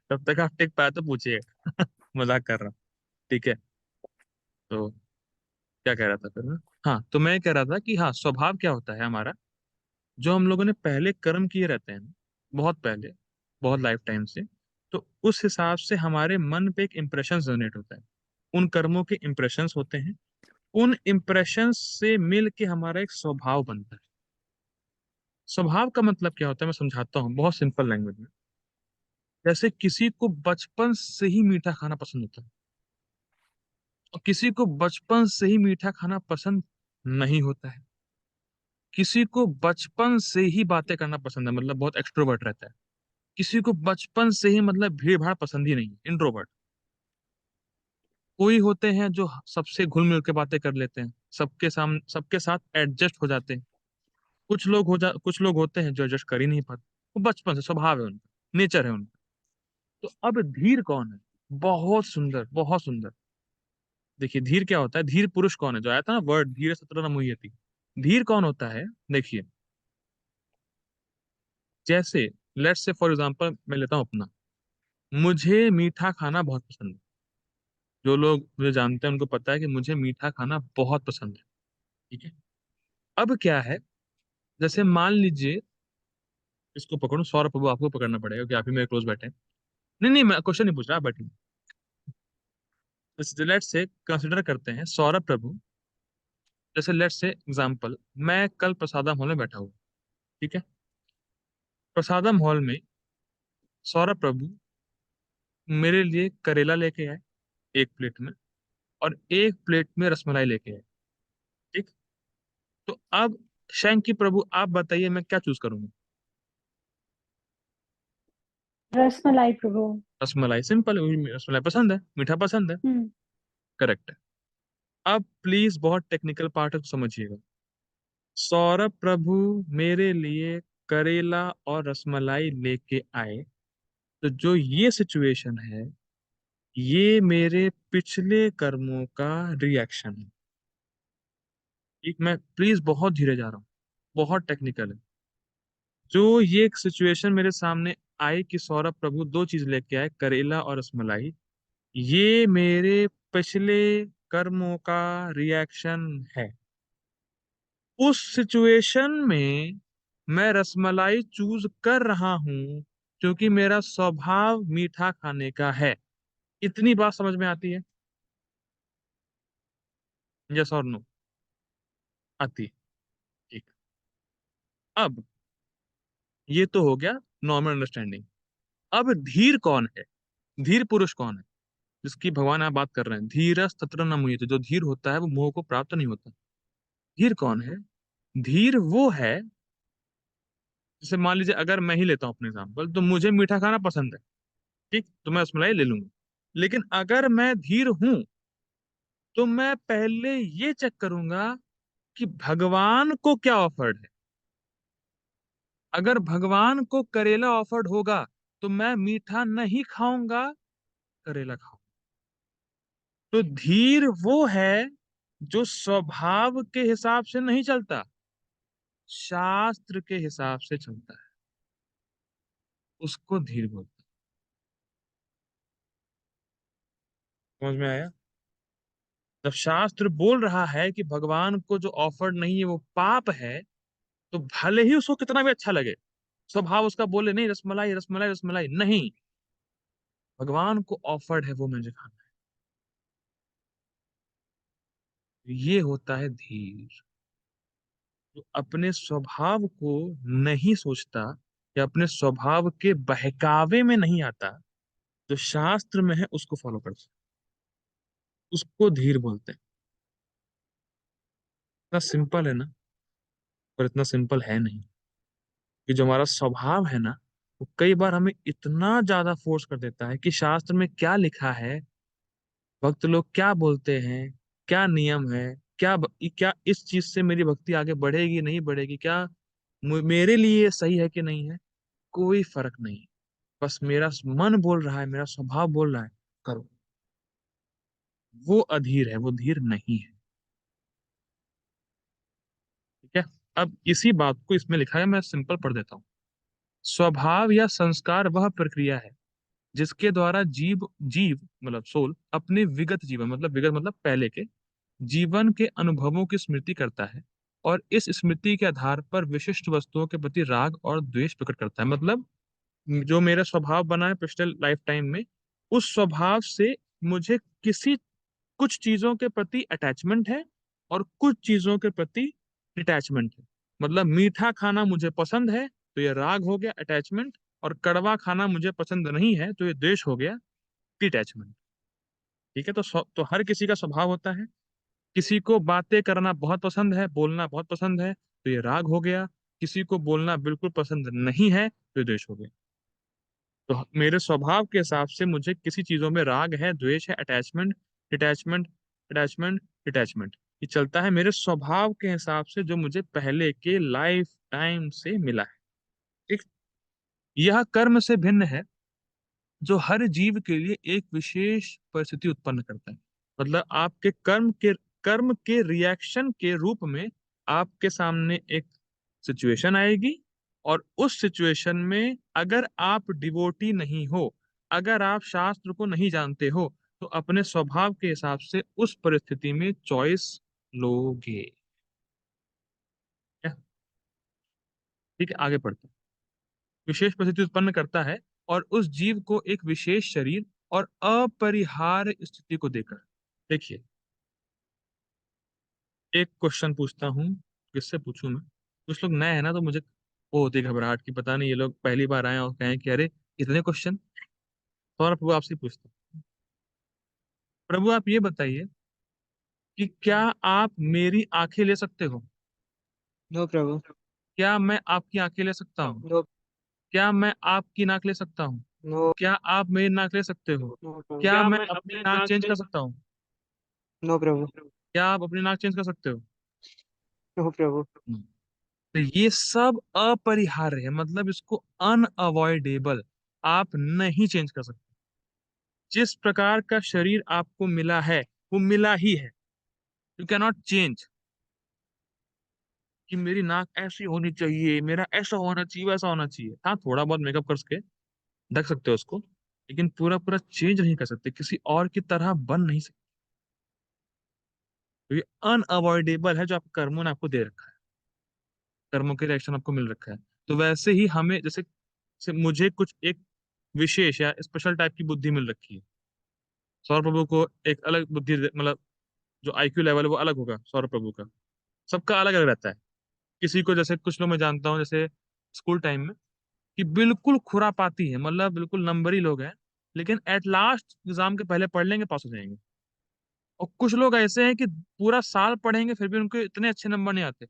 तब तक आप टिक पाए तो पूछिए। मजाक कर रहा हूँ। ठीक है, तो क्या कह रहा था फिर मैं? हाँ, तो मैं कह रहा था कि हाँ, स्वभाव क्या होता है हमारा, जो हम लोगों ने पहले कर्म किए रहते हैं, बहुत पहले, बहुत लाइफ टाइम से, तो उस हिसाब से हमारे मन पे एक इम्प्रेशन जनरेट होता है, उन कर्मों के इम्प्रेशंस होते हैं, उन इम्प्रेशंस से मिल के हमारा एक स्वभाव बनता है। स्वभाव का मतलब क्या होता है, मैं समझाता हूँ बहुत सिंपल लैंग्वेज में। जैसे किसी को बचपन से ही मीठा खाना पसंद होता है, और किसी को बचपन से ही मीठा खाना पसंद नहीं होता है। किसी को बचपन से ही बातें करना पसंद है, मतलब बहुत एक्सट्रोवर्ट रहता है। किसी को बचपन से ही मतलब भीड़ भाड़ पसंद ही नहीं है, इंट्रोवर्ट। कोई होते हैं जो सबसे घुल मिल के बातें कर लेते हैं, सबके साथ एडजस्ट हो जाते हैं। कुछ लोग होते हैं जो एडजस्ट कर ही नहीं पाते, वो बचपन से स्वभाव है उनका, नेचर है उनका। तो अब धीर कौन है? बहुत सुंदर, बहुत सुंदर। देखिए धीर क्या होता है, धीर पुरुष कौन है, जो आया था ना वर्ड, धीर सत्र न मुह्यति। धीर कौन होता है? देखिए, जैसे लेट्स से फॉर एग्जांपल मैं लेता हूं अपना, मुझे मीठा खाना बहुत पसंद है। जो लोग मुझे जानते हैं उनको पता है कि मुझे मीठा खाना बहुत पसंद है। ठीक है। अब क्या है, जैसे मान लीजिए, इसको पकड़ो, सौरभ प्रभु आपको पकड़ना पड़ेगा क्योंकि आप ही मेरे क्लोज बैठे हैं। नहीं नहीं, मैं क्वेश्चन नहीं पूछ रहा, आप बैठिए। लेट्स से कंसिडर करते हैं सौरभ प्रभु, जैसे लेट्स से एग्जांपल, मैं कल प्रसादम हॉल में बैठा हूँ। ठीक है। प्रसादम हॉल में सौरभ प्रभु मेरे लिए करेला लेके आए 1 प्लेट में, और 1 प्लेट में रसमलाई लेके आए। ठीक। तो अब शैंकी प्रभु आप बताइए मैं क्या चूज करूंगा? रसमलाई प्रभु। रसमलाई, सिंपल, रसमलाई पसंद है, मीठा पसंद है। हम्म। करेक्ट है। अब प्लीज बहुत टेक्निकल पार्ट है तो समझिएगा। सौरभ प्रभु मेरे लिए करेला और रसमलाई लेके आए, तो जो ये सिचुएशन है, ये मेरे पिछले कर्मों का रिएक्शन है। ठीक, मैं प्लीज बहुत धीरे जा रहा हूँ, बहुत टेक्निकल है। जो ये एक सिचुएशन मेरे सामने आई कि सौरभ प्रभु दो चीज लेके आए, करेला और रसमलाई, ये मेरे पिछले कर्मों का रिएक्शन है। उस सिचुएशन में मैं रसमलाई चूज कर रहा हूं क्योंकि मेरा स्वभाव मीठा खाने का है। इतनी बात समझ में आती है? यस और नो? आती है। ठीक। अब ये तो हो गया नॉर्मल अंडरस्टैंडिंग। अब धीर कौन है? धीर पुरुष कौन है जिसकी भगवान आप बात कर रहे हैं? धीरस तत्र न मुह्यते, जो धीर होता है वो मोह को प्राप्त नहीं होता। धीर कौन है? धीर वो है, जैसे मान लीजिए अगर मैं ही लेता हूँ अपने एग्जाम्पल, तो मुझे मीठा खाना पसंद है, ठीक, तो मैं रसमलाई ले लूंगा। लेकिन अगर मैं धीर हूं तो मैं पहले ये चेक करूंगा कि भगवान को क्या ऑफर्ड है। अगर भगवान को करेला ऑफर्ड होगा तो मैं मीठा नहीं खाऊंगा, करेला खाऊंगा। तो धीर वो है जो स्वभाव के हिसाब से नहीं चलता, शास्त्र के हिसाब से चलता है, उसको धीर बोलते हैं। समझ में आया? जब शास्त्र बोल रहा है कि भगवान को जो ऑफर्ड नहीं है वो पाप है, तो भले ही उसको कितना भी अच्छा लगे, स्वभाव उसका बोले नहीं रसमलाई रसमलाई रसमलाई, नहीं, भगवान को ऑफर्ड है वो मुझे खाना है। ये होता है धीर, जो अपने स्वभाव को नहीं सोचता या अपने स्वभाव के बहकावे में नहीं आता, जो शास्त्र में है उसको फॉलो करता है, उसको धीर बोलते हैं। इतना सिंपल है ना, पर इतना सिंपल है नहीं। कि जो हमारा स्वभाव है ना, वो कई बार हमें इतना ज्यादा फोर्स कर देता है कि शास्त्र में क्या लिखा है, भक्त लोग क्या बोलते हैं, क्या नियम है, क्या इस चीज से मेरी भक्ति आगे बढ़ेगी नहीं बढ़ेगी, क्या मेरे लिए ये सही है कि नहीं है, कोई फर्क नहीं। बस मेरा मन बोल रहा है, मेरा स्वभाव बोल रहा है, करो। वो अधीर है, वो धीर नहीं है। ठीक है। अब इसी बात को इसमें लिखा है, मैं सिंपल पढ़ देता हूँ। स्वभाव या संस्कार वह प्रक्रिया है जिसके द्वारा जीव जीव मतलब सोल अपने विगत जीवन, मतलब विगत मतलब पहले के जीवन के अनुभवों की स्मृति करता है, और इस स्मृति के आधार पर विशिष्ट वस्तुओं के प्रति राग और द्वेष प्रकट करता है। मतलब जो मेरा स्वभाव बना है पिछले लाइफ टाइम में, उस स्वभाव से मुझे किसी कुछ चीजों के प्रति अटैचमेंट है और कुछ चीजों के प्रति डिटैचमेंट है। मतलब मीठा खाना मुझे पसंद है तो ये राग हो गया, अटैचमेंट, और कड़वा खाना मुझे पसंद नहीं है तो ये द्वेष हो गया, डिटैचमेंट। ठीक है। तो हर किसी का स्वभाव होता है। किसी को बातें करना बहुत पसंद है, बोलना बहुत पसंद है, तो ये राग हो गया। किसी को बोलना बिल्कुल पसंद नहीं है तो ये द्वेष हो गया। तो मेरे स्वभाव के हिसाब से मुझे किसी चीजों में राग है, द्वेष है, अटैचमेंट, डिटैचमेंट, अटैचमेंट, डिटैचमेंट, ये चलता है मेरे स्वभाव के हिसाब से जो मुझे पहले के लाइफ टाइम से मिला है। ठीक। यह कर्म से भिन्न है जो हर जीव के लिए एक विशेष परिस्थिति उत्पन्न करता है। मतलब आपके कर्म के रिएक्शन के रूप में आपके सामने एक सिचुएशन आएगी, और उस सिचुएशन में अगर आप डिवोटी नहीं हो, अगर आप शास्त्र को नहीं जानते हो, तो अपने स्वभाव के हिसाब से उस परिस्थिति में चॉइस लोगे। क्या? ठीक है, आगे पढ़ते हैं। विशेष परिस्थिति उत्पन्न करता है और उस जीव को एक विशेष शरीर और अपरिहार्य स्थिति को देकर। देखिए, एक क्वेश्चन पूछता हूँ, किससे पूछूं मैं? कुछ लोग नए हैं ना, तो मुझे वो होती है घबराहट की पता नहीं ये लोग पहली बार आए और कहें कि अरे इतने क्वेश्चन। तो और प्रभु आपसे पूछता हूँ, प्रभु आप ये बताइए कि क्या आप मेरी आंखें ले सकते हो? नो प्रभु। क्या मैं आपकी आंखें ले सकता हूँ? नो। क्या मैं आपकी नाक ले सकता हूँ? नो। क्या आप मेरी नाक ले सकते हो? नो प्रभु। क्या मैं अपनी नाक चेंज कर सकता हूँ? नो प्रभु। क्या आप अपनी नाक चेंज कर सकते हो? नो प्रभु। नहीं। तो ये सब अपरिहार्य है, मतलब इसको अनअवॉइडेबल, आप नहीं चेंज कर सकते। जिस प्रकार का शरीर आपको मिला है वो मिला ही है, यू कैन नॉट चेंज। कि मेरी नाक ऐसी होनी चाहिए, मेरा ऐसा होना चाहिए, वैसा होना चाहिए। हाँ, थोड़ा बहुत मेकअप करके ढक सकते हो उसको, लेकिन पूरा पूरा चेंज नहीं कर सकते, किसी और की तरह बन नहीं सकते। तो ये अनअवॉइडेबल है जो आपके कर्मों ने आपको दे रखा है, कर्मों के रिएक्शन आपको मिल रखा है। तो वैसे ही हमें, जैसे मुझे कुछ एक विशेष या स्पेशल टाइप की बुद्धि मिल रखी है, सौरभ प्रभु को एक अलग बुद्धि, मतलब जो आईक्यू लेवल है वो अलग होगा सौरभ प्रभु का। सबका अलग अलग रहता है। किसी को, जैसे कुछ लोग मैं जानता हूँ, जैसे स्कूल टाइम में, कि बिल्कुल खुरापाती है, मतलब बिल्कुल नंबरी लोग हैं, लेकिन एट लास्ट एग्जाम के पहले पढ़ लेंगे, पास हो जाएंगे। और कुछ लोग ऐसे हैं कि पूरा साल पढ़ेंगे फिर भी उनके इतने अच्छे नंबर नहीं आते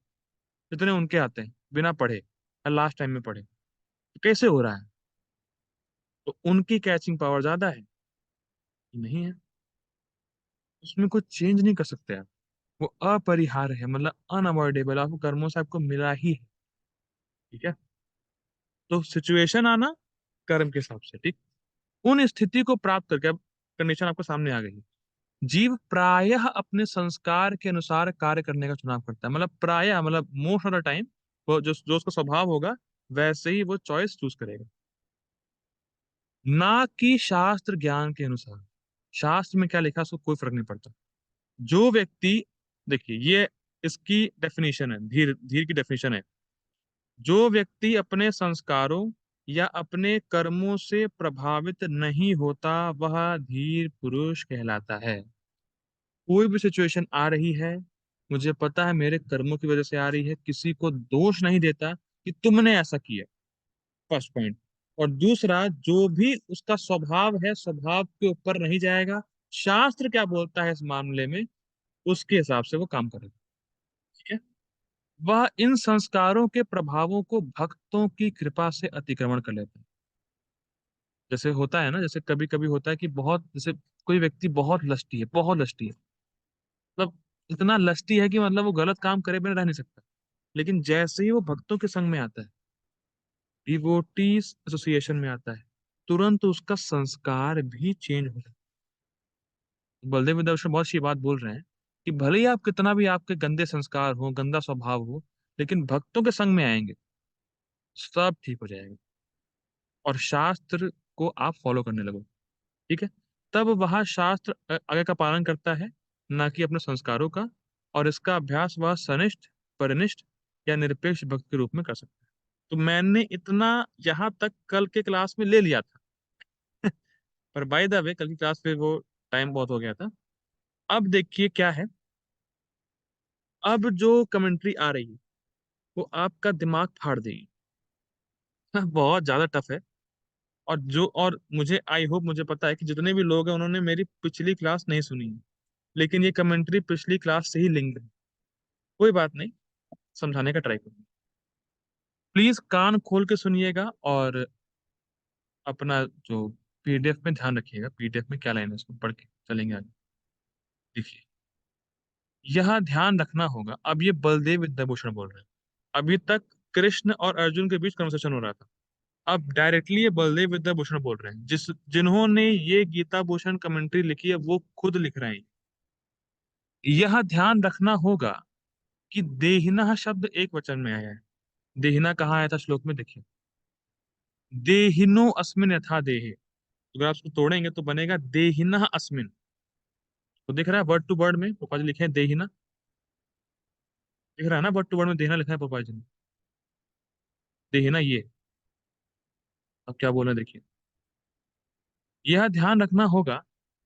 जितने उनके आते हैं बिना पढ़े, और लास्ट टाइम में पढ़े। तो कैसे हो रहा है? तो उनकी कैचिंग पावर ज्यादा है, नहीं है, उसमें कुछ चेंज नहीं कर सकते आप। वो अपरिहार्य है, मतलब अनअवॉइडेबल, आपको कर्मों से आपको मिला ही है। ठीक है, तो सिचुएशन आना कर्म के हिसाब से, ठीक। उन स्थिति को प्राप्त करके, अब कंडीशन आपको सामने आ गई है। जीव प्रायः अपने संस्कार के अनुसार कार्य करने का चुनाव करता है, मतलब प्रायः, मतलब मोस्ट ऑफ द टाइम वो जो जो उसका स्वभाव होगा वैसे ही वो चॉइस चूज करेगा, ना कि शास्त्र ज्ञान के अनुसार। शास्त्र में क्या लिखा है उसको कोई फर्क नहीं पड़ता। जो व्यक्ति, देखिए ये इसकी डेफिनेशन है, धीर धीर की डेफिनेशन है। जो व्यक्ति अपने संस्कारों या अपने कर्मों से प्रभावित नहीं होता वह धीर पुरुष कहलाता है। कोई भी सिचुएशन आ रही है, मुझे पता है मेरे कर्मों की वजह से आ रही है, किसी को दोष नहीं देता कि तुमने ऐसा किया, फर्स्ट पॉइंट। और दूसरा, जो भी उसका स्वभाव है, स्वभाव के ऊपर नहीं जाएगा, शास्त्र क्या बोलता है इस मामले में उसके हिसाब से वो काम करेगा। ठीक है, वह इन संस्कारों के प्रभावों को भक्तों की कृपा से अतिक्रमण कर लेता है। जैसे होता है ना, जैसे कभी कभी होता है कि बहुत, जैसे कोई व्यक्ति बहुत लस्टी है, बहुत लस्टी है, मतलब इतना लस्टी है कि मतलब वो गलत काम करे बिना रह नहीं सकता। लेकिन जैसे ही वो भक्तों के संग में आता है, डिवोटीज एसोसिएशन में आता है, तुरंत उसका संस्कार भी चेंज हो जाता है। बलदेव विद्याभूषण बहुत सी बात बोल रहे हैं कि भले ही आप कितना भी आपके गंदे संस्कार हो, गंदा स्वभाव हो, लेकिन भक्तों के संग में आएंगे, सब ठीक हो जाएगा और शास्त्र को आप फॉलो करने लगो। ठीक है, तब वह शास्त्र आगे का पालन करता है, ना कि अपने संस्कारों का। और इसका अभ्यास वह सनिष्ठ, परिनिष्ठ या निरपेक्ष भक्त के रूप में कर सकता है। तो मैंने इतना यहाँ तक कल के क्लास में ले लिया था। पर बाय द वे, कल की क्लास पे वो टाइम बहुत हो गया था। अब देखिए क्या है, अब जो कमेंट्री आ रही है वो आपका दिमाग फाड़ देगी। बहुत ज्यादा टफ है। और मुझे आई होप, मुझे पता है कि जितने भी लोग हैं उन्होंने मेरी पिछली क्लास नहीं सुनी है, लेकिन ये कमेंट्री पिछली क्लास से ही लिंक है। कोई बात नहीं, समझाने का ट्राई करूंगा। प्लीज कान खोल के सुनिएगा और अपना जो पीडीएफ में ध्यान रखिएगा, पीडीएफ में क्या लाइन है उसको पढ़ के चलेंगे आगे। देखिए, यह ध्यान रखना होगा, अब ये बलदेव विद्याभूषण बोल रहे हैं। अभी तक कृष्ण और अर्जुन के बीच कन्वर्सेशन हो रहा था, अब डायरेक्टली ये बलदेव विद्याभूषण बोल रहे हैं। जिन्होंने ये गीता भूषण कमेंट्री लिखी है वो खुद लिख रहे हैं। यह ध्यान रखना होगा कि देहिनः शब्द एक वचन में आया है। देहिना कहाँ आया था श्लोक में, देखिए, देहिनो अस्मिन यथा देहे। अगर आप उसको तोड़ेंगे तो बनेगा देहिनः अस्मिन। तो दिख रहा है वर्ड टू वर्ड में पापा जी लिखे हैं देहिना, दिख रहा है ना, वर्ड टू वर्ड में देहिना लिखा है पापा जी ने। देहिना ये, अब क्या बोल रहे हैं देखिए, यह ध्यान रखना होगा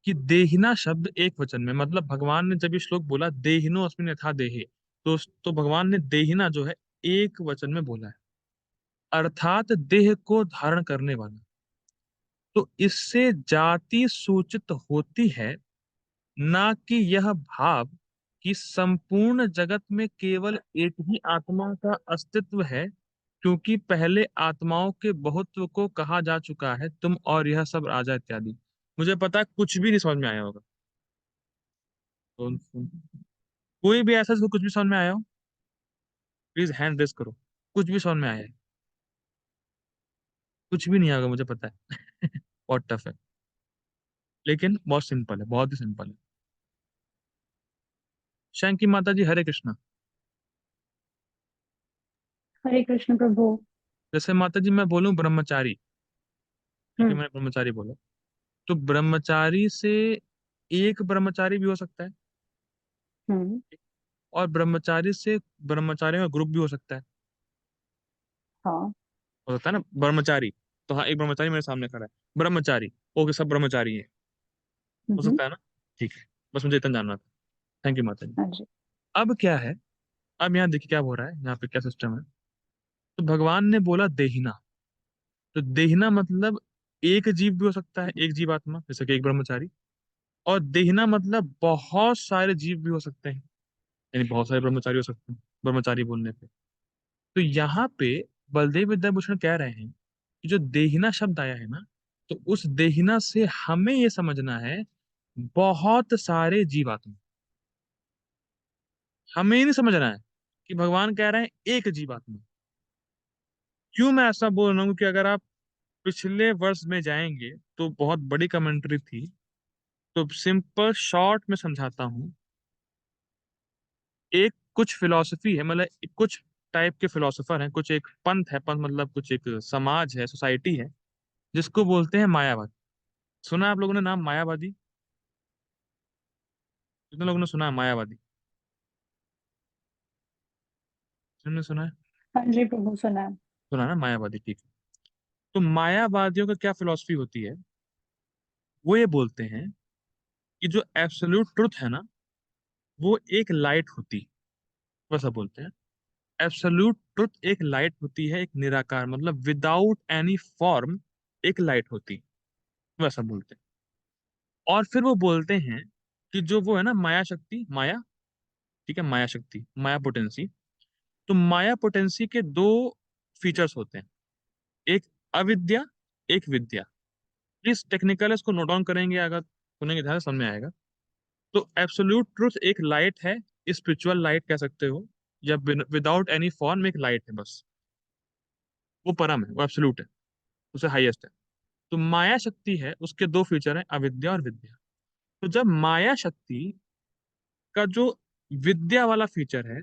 कि देहिना शब्द एक वचन में, मतलब भगवान ने जब ये श्लोक बोला देहिनो अस्मिन यथा देहे, तो भगवान ने देहिना जो है एक वचन में बोला है, अर्थात देह को धारण करने वाला। तो इससे जाति सूचित होती है, ना कि यह भाव कि संपूर्ण जगत में केवल एक ही आत्मा का अस्तित्व है, क्योंकि पहले आत्माओं के बहुत्व को कहा जा चुका है, तुम और यह सब राजा इत्यादि। मुझे पता है कुछ भी नहीं समझ में आया होगा, तो कोई भी ऐसा जिसको कुछ भी समझ में आया हो, प्लीज हैंड रेस करो। कुछ भी समझ में आया है? कुछ भी नहीं आएगा, मुझे पता है। बहुत टफ है, लेकिन बहुत सिंपल है, बहुत ही सिंपल है। शंकी माता जी, हरे कृष्णा। हरे कृष्ण प्रभु। जैसे माता जी मैं बोलूं ब्रह्मचारी, ठीक है, हम्म। मैंने ब्रह्मचारी बोला, तो ब्रह्मचारी से एक ब्रह्मचारी भी हो सकता है, हम्म। और ब्रह्मचारी से ब्रह्मचारियों का ग्रुप भी हो सकता है। हाँ। हो सकता है ना ब्रह्मचारी, तो हाँ एक ब्रह्मचारी मेरे सामने खड़ा है, ब्रह्मचारी, ओके सब ब्रह्मचारी है, हो हम्म। सकता है ना। ठीक है, बस मुझे इतना जानना था। थैंक यू माता जी। हाँ जी। अब क्या है, अब यहाँ देखिए क्या हो रहा है, यहाँ पे क्या सिस्टम है। तो भगवान ने बोला देहिना, तो देहिना मतलब एक जीव भी हो सकता है, एक जीवात्मा जैसे कि एक ब्रह्मचारी, और देहिना मतलब बहुत सारे जीव भी हो सकते हैं, यानी बहुत सारे ब्रह्मचारी हो सकते हैं ब्रह्मचारी बोलने पे। तो यहाँ पे बलदेव विद्याभूषण कह रहे हैं कि जो देहिना शब्द आया है ना, तो उस देहिना से हमें ये समझना है बहुत सारे जीवात्मा। हमें ये नहीं समझना है कि भगवान कह रहे हैं एक जीवात्मा। क्यों मैं ऐसा बोल रहा हूँ कि अगर आप पिछले वर्ष में जाएंगे तो बहुत बड़ी कमेंट्री थी, तो सिंपल शॉर्ट में समझाता हूँ। एक कुछ फिलॉसफी है, मतलब कुछ टाइप के फिलोसोफर हैं, कुछ एक पंथ है, पंथ मतलब कुछ एक समाज है, सोसाइटी है, जिसको बोलते हैं मायावाद। सुना है आप लोगों ने नाम मायावादी? कितने लोगों ने सुना है मायावादी? तुमने सुना है? हाँ जी प्रभु, सुना है। सुना है ना मायावादी, ठीक है। तो मायावादियों का क्या फिलॉसफी होती है, वो ये बोलते हैं कि जो एब्सोल्यूट ट्रुथ है ना, वो एक लाइट होती है, वैसा बोलते हैं। एब्सोल्यूट ट्रुथ एक लाइट होती है, एक निराकार मतलब विदाउट एनी फॉर्म, एक लाइट होती है, वैसा बोलते हैं। और फिर वो बोलते हैं कि जो वो है ना माया शक्ति, माया, ठीक है, माया शक्ति, माया पोटेंसी, तो माया पोटेंसी के दो फीचर्स होते हैं, एक अविद्या, एक विद्या। प्लीज टेक्निकल इसको नोट डाउन करेंगे, अगर सुनेंगे ध्यान से समझ में आएगा। तो एब्सोल्यूट ट्रुथ एक लाइट है, स्पिरिचुअल लाइट कह सकते हो, या विदाउट एनी फॉर्म एक लाइट है बस, वो परम है, वो एब्सोल्यूट है, उसे हाईएस्ट है। तो माया शक्ति है, उसके दो फीचर हैं, अविद्या और विद्या। तो जब माया शक्ति का जो विद्या वाला फीचर है,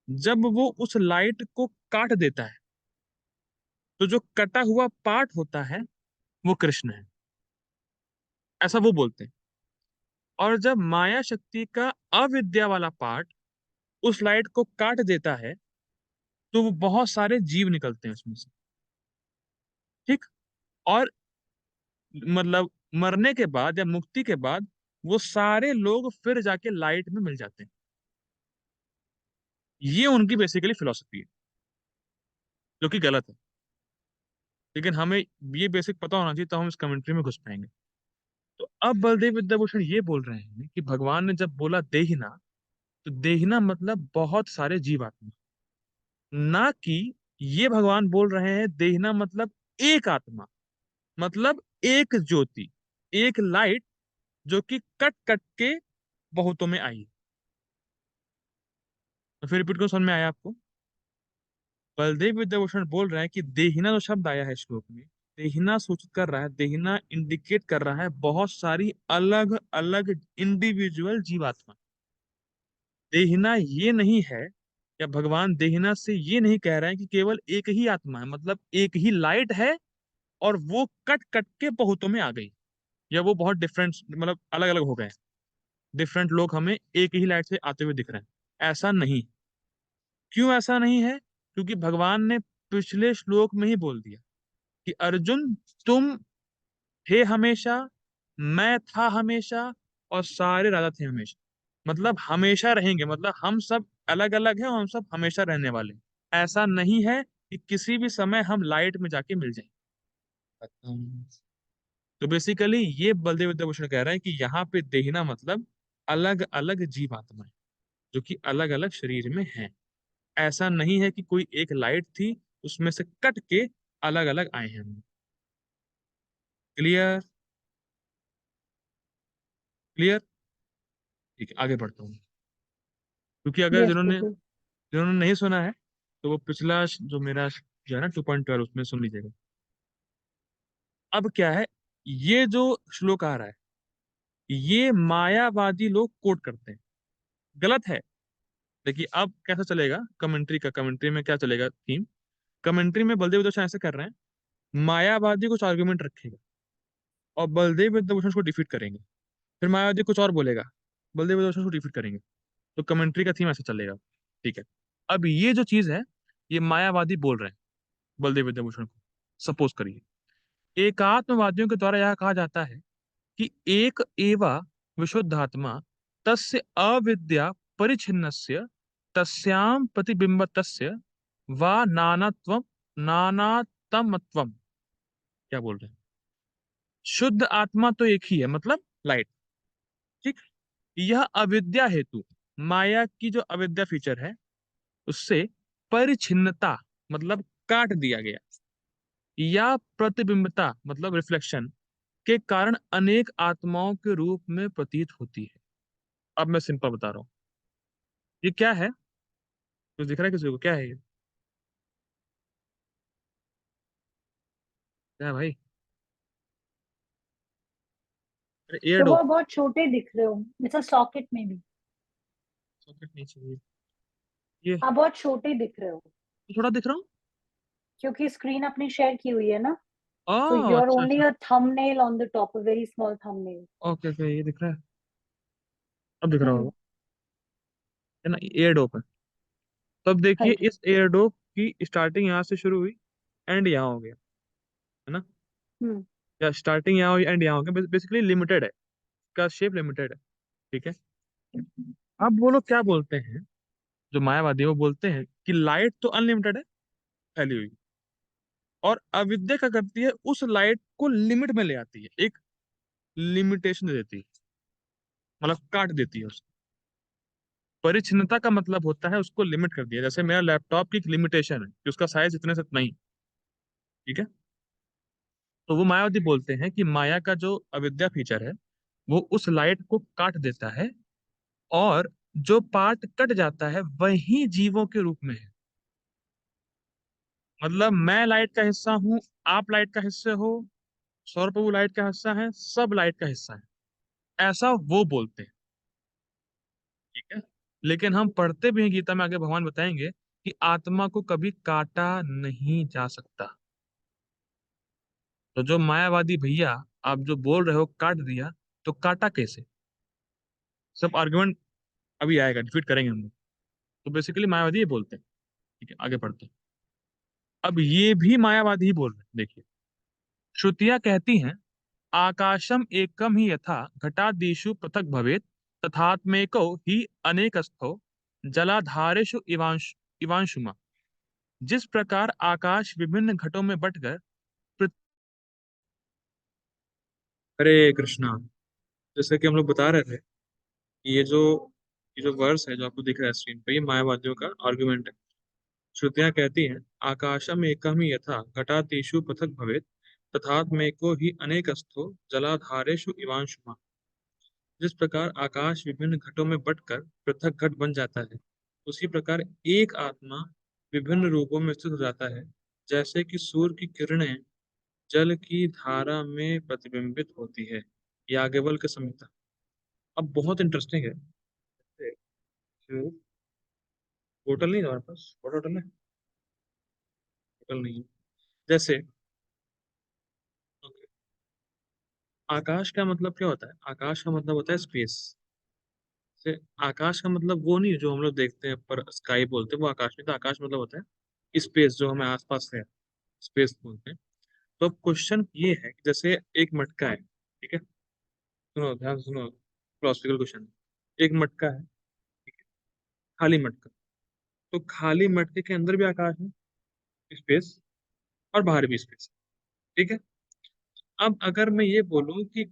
जब वो उस लाइट को काट देता है, तो जो कटा हुआ पार्ट होता है वो कृष्ण है, ऐसा वो बोलते हैं। और जब माया शक्ति का अविद्या वाला पार्ट उस लाइट को काट देता है, तो वो बहुत सारे जीव निकलते हैं उसमें से, ठीक। और मतलब मरने के बाद या मुक्ति के बाद वो सारे लोग फिर जाके लाइट में मिल जाते हैं। ये उनकी बेसिकली फिलॉसफी है, जो कि गलत है, लेकिन हमें ये बेसिक पता होना चाहिए तो हम इस कमेंट्री में घुस पाएंगे। तो अब बलदेव विद्याभूषण ये बोल रहे हैं कि भगवान ने जब बोला देहिना, तो देहिना मतलब बहुत सारे जीवात्मा, ना कि ये भगवान बोल रहे हैं देहिना मतलब एक आत्मा, मतलब एक ज्योति, एक लाइट, जो कि कट कट के बहुतों में आई। तो फिर रिपीट को समझ में आया आपको? बलदेव विद्याभूषण बोल रहे हैं कि देहिना जो शब्द आया है श्लोक में, देहिना सूचित कर रहा है, देहिना इंडिकेट कर रहा है बहुत सारी अलग अलग इंडिविजुअल जीवात्मा। देहिना ये नहीं है, या भगवान देहिना से ये नहीं कह रहे हैं कि केवल एक ही आत्मा है, मतलब एक ही लाइट है और वो कट कट के बहुतों में आ गई, या वो बहुत डिफरेंट मतलब अलग अलग हो गए, डिफरेंट लोग हमें एक ही लाइट से आते हुए दिख रहे हैं, ऐसा नहीं। क्यों ऐसा नहीं है? क्योंकि भगवान ने पिछले श्लोक में ही बोल दिया कि अर्जुन, तुम थे हमेशा, मैं था हमेशा, और सारे राजा थे हमेशा, मतलब हमेशा रहेंगे, मतलब हम सब अलग अलग हैं और हम सब हमेशा रहने वाले हैं। ऐसा नहीं है कि किसी भी समय हम लाइट में जाके मिल जाएंगे। तो बेसिकली ये बलदेव विद्याभूषण कह रहे हैं कि यहाँ पे देहना मतलब अलग अलग जीवात्मा है, जो कि अलग अलग शरीर में है। ऐसा नहीं है कि कोई एक लाइट थी, उसमें से कट के अलग अलग आए हैं हम। क्लियर? क्लियर? ठीक है, आगे बढ़ता हूँ। क्योंकि अगर यस जिन्होंने प्रभु। जिन्होंने नहीं सुना है, तो वो पिछला जो मेरा जो है ना 2.12 उसमें सुन लीजिएगा। अब क्या है, ये जो श्लोक आ रहा है, ये मायावादी लोग कोट करते हैं, गलत है। देखिए अब कैसा चलेगा कमेंट्री का, कमेंट्री में क्या चलेगा थीम, कमेंट्री में बलदेव विद्याभूषण ऐसे कर रहे हैं, मायावादी कुछ आर्गुमेंट रखेगा और बलदेव विद्याभूषण उसको डिफीट करेंगे, फिर मायावादी कुछ और बोलेगा, बलदेव विद्याभूषण उसको डिफीट करेंगे। तो कमेंट्री का थीम ऐसा चलेगा। ठीक है, अब ये जो चीज है ये मायावादी बोल रहे हैं बलदेव विद्याभूषण को, सपोज करिए एकात्मवादियों के द्वारा यह कहा जाता है कि एक एवा विशुद्धात्मा तस्य अविद्या परिच्छिन्नस्य तस्याम प्रतिबिंबतस्य वा नानात्वम नानातमत्वम। क्या बोल रहे हैं, शुद्ध आत्मा तो एक ही है मतलब लाइट, ठीक, यह अविद्या हेतु माया की जो अविद्या फीचर है उससे परिच्छिन्नता मतलब काट दिया गया, या प्रतिबिंबता मतलब रिफ्लेक्शन के कारण अनेक आत्माओं के रूप में प्रतीत होती है। अब मैं सिंपल बता रहा हूँ ये क्या है, कुछ दिख रहा है किसी को, क्या है ये, क्या है भाई, अरे एयर प्रभु डोप, आप बहुत छोटे दिख रहे हो, जैसा सॉकेट में भी सॉकेट नहीं चाहिए ये, आप बहुत छोटे दिख रहे हो, थोड़ा दिख रहा हूँ। क्योंकि स्क्रीन अपनी शेयर की हुई है ना, so ओह you're अच्छा only अच्छा, a thumbnail on the top, a very small thumbnail. Okay okay ये दिख रहा है, अब दिख रहा हम्म। होगा, है ना, एयर डोप है। तो अब देखिए राइट। इस एयर डोप की स्टार्टिंग यहाँ से शुरू हुई, एंड यहाँ हो गया, है ना, हम्म। या स्टार्टिंग यहाँ हुई एंड यहाँ हो गया, बेसिकली लिमिटेड है, इसका शेप लिमिटेड है। ठीक है, अब वो लोग क्या बोलते हैं, जो मायावादी है, वो बोलते हैं कि लाइट तो अनलिमिटेड है फैली हुई, और अविद्या क्या करती है उस लाइट को लिमिट में ले आती है, एक लिमिटेशन दे देती है, मतलब काट देती है उसको। परिच्छिन्नता का मतलब होता है उसको लिमिट कर दिया, जैसे मेरा लैपटॉप की एक लिमिटेशन है कि उसका साइज इतने से नहीं, ठीक है। तो वो मायावादी बोलते हैं कि माया का जो अविद्या फीचर है वो उस लाइट को काट देता है, और जो पार्ट कट जाता है वही जीवों के रूप में है। मतलब मैं लाइट का हिस्सा हूँ, आप लाइट का हिस्से हो, सौर प्रभु लाइट का हिस्सा है, सब लाइट का हिस्सा है, ऐसा वो बोलते हैं। ठीक है, लेकिन हम पढ़ते भी हैं गीता में, आगे भगवान बताएंगे कि आत्मा को कभी काटा नहीं जा सकता। तो जो मायावादी भैया आप जो बोल रहे हो काट दिया, तो काटा कैसे, सब आर्गुमेंट अभी आएगा, डिफीट करेंगे हम लोग। तो बेसिकली मायावादी ये बोलते हैं। ठीक है, आगे पढ़ते हैं। अब ये भी मायावादी ही बोल रहे हैं, देखिए श्रुतियां कहती हैं आकाशम एकम ही यथा घटादिषु पृथक भवेत तथात्मेको ही अनेकस्थो जलाधारेषु इवांशुमा। जिस प्रकार आकाश विभिन्न घटों में बंटकर पृथ- हरे कृष्णा, जैसे कि हम लोग बता रहे थे कि ये जो वर्स है जो आपको दिख रहा है स्क्रीन पे, ये मायावादियों का आर्गुमेंट है। श्रुतियां कहती हैं आकाशम एकम ही यथा घटादिषु पृथक भवेत तथात्मेको ही अनेकस्थो जलाधारेषु इवांशुमा। जिस प्रकार आकाश विभिन्न घटों में बंटकर पृथक घट बन जाता है, उसी प्रकार एक आत्मा विभिन्न रूपों में स्थित हो जाता है, जैसे कि सूर्य की किरणें जल की धारा में प्रतिबिंबित होती है। याज्ञवल्क्य संहिता। अब बहुत इंटरेस्टिंग है, होटल नहीं है हमारे पास, बड़ा होटल है, होटल नहीं है, जैसे आकाश का मतलब क्या होता है, आकाश का मतलब होता है स्पेस। से आकाश का मतलब वो नहीं है जो हम लोग देखते हैं पर स्काई बोलते हैं, वो आकाश नहीं, तो आकाश मतलब होता है स्पेस जो हमें आसपास है, स्पेस बोलते हैं। तो अब क्वेश्चन ये है कि जैसे एक मटका है, ठीक है, सुनो ध्यान से सुनो, फिलोसफिकल क्वेश्चन। एक मटका है, ठीक है, खाली मटका, तो खाली मटके के अंदर भी आकाश है, स्पेस, और बाहर भी स्पेस, ठीक है। अब अगर मैं ये बोलूं कि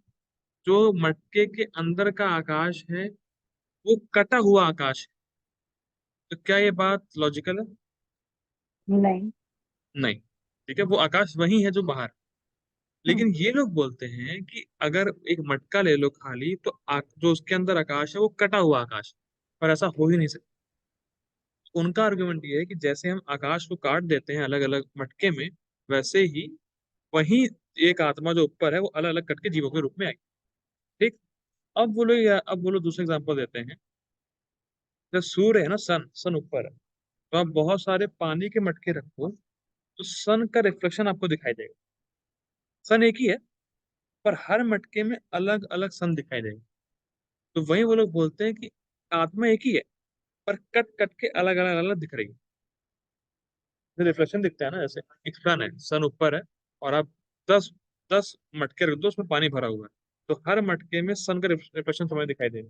जो मटके के अंदर का आकाश है वो कटा हुआ आकाश है, तो क्या ये बात लॉजिकल है? नहीं। नहीं, ठीक है, वो आकाश वही है जो बाहर। हम्म। लेकिन ये लोग बोलते हैं कि अगर एक मटका ले लो खाली, तो जो उसके अंदर आकाश है वो कटा हुआ आकाश है, पर ऐसा हो ही नहीं सकता। उनका आर्गुमेंट ये है कि जैसे हम आकाश को काट देते हैं अलग अलग मटके में, वैसे ही वही एक आत्मा जो ऊपर है वो अलग अलग कट के जीवों के रूप में आई। ठीक, अब बोलो दूसरा एग्जाम्पल देते हैं जब सूर्य है ना, सन सन ऊपर है, तो आप बहुत सारे पानी के मटके रखो तो सन का रिफ्लेक्शन आपको दिखाई देगा। सन एक ही है, पर हर मटके में अलग अलग सन दिखाई देगा। तो वही वो लोग बोलते हैं कि आत्मा एक ही है, पर कट कट के अलग अलग अलग दिख रही है। जो रिफ्लेक्शन दिखता है ना, जैसे एक सन है, सन ऊपर है, और आप 10 मटके रख दो, उसमें पानी भरा हुआ है, तो हर मटके में सन का रिफ्लेक्शन समय दिखाई देगा,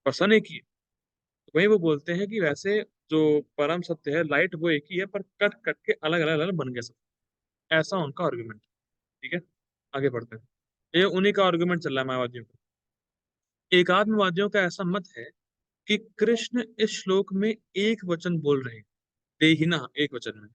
पर सन एक ही है। तो वही वो बोलते हैं कि वैसे जो परम सत्य है, लाइट, वो एक ही है, पर कट कट के अलग अलग अलग बन गए सब। ऐसा उनका आर्गुमेंट। ठीक है, आगे बढ़ते हैं। ये उन्हीं का आर्गुमेंट चल रहा है मायावादियों का। एकात्मवादियों का ऐसा मत है कि कृष्ण इस श्लोक में एक वचन बोल रहे हैं, देहिना, एक वचन में,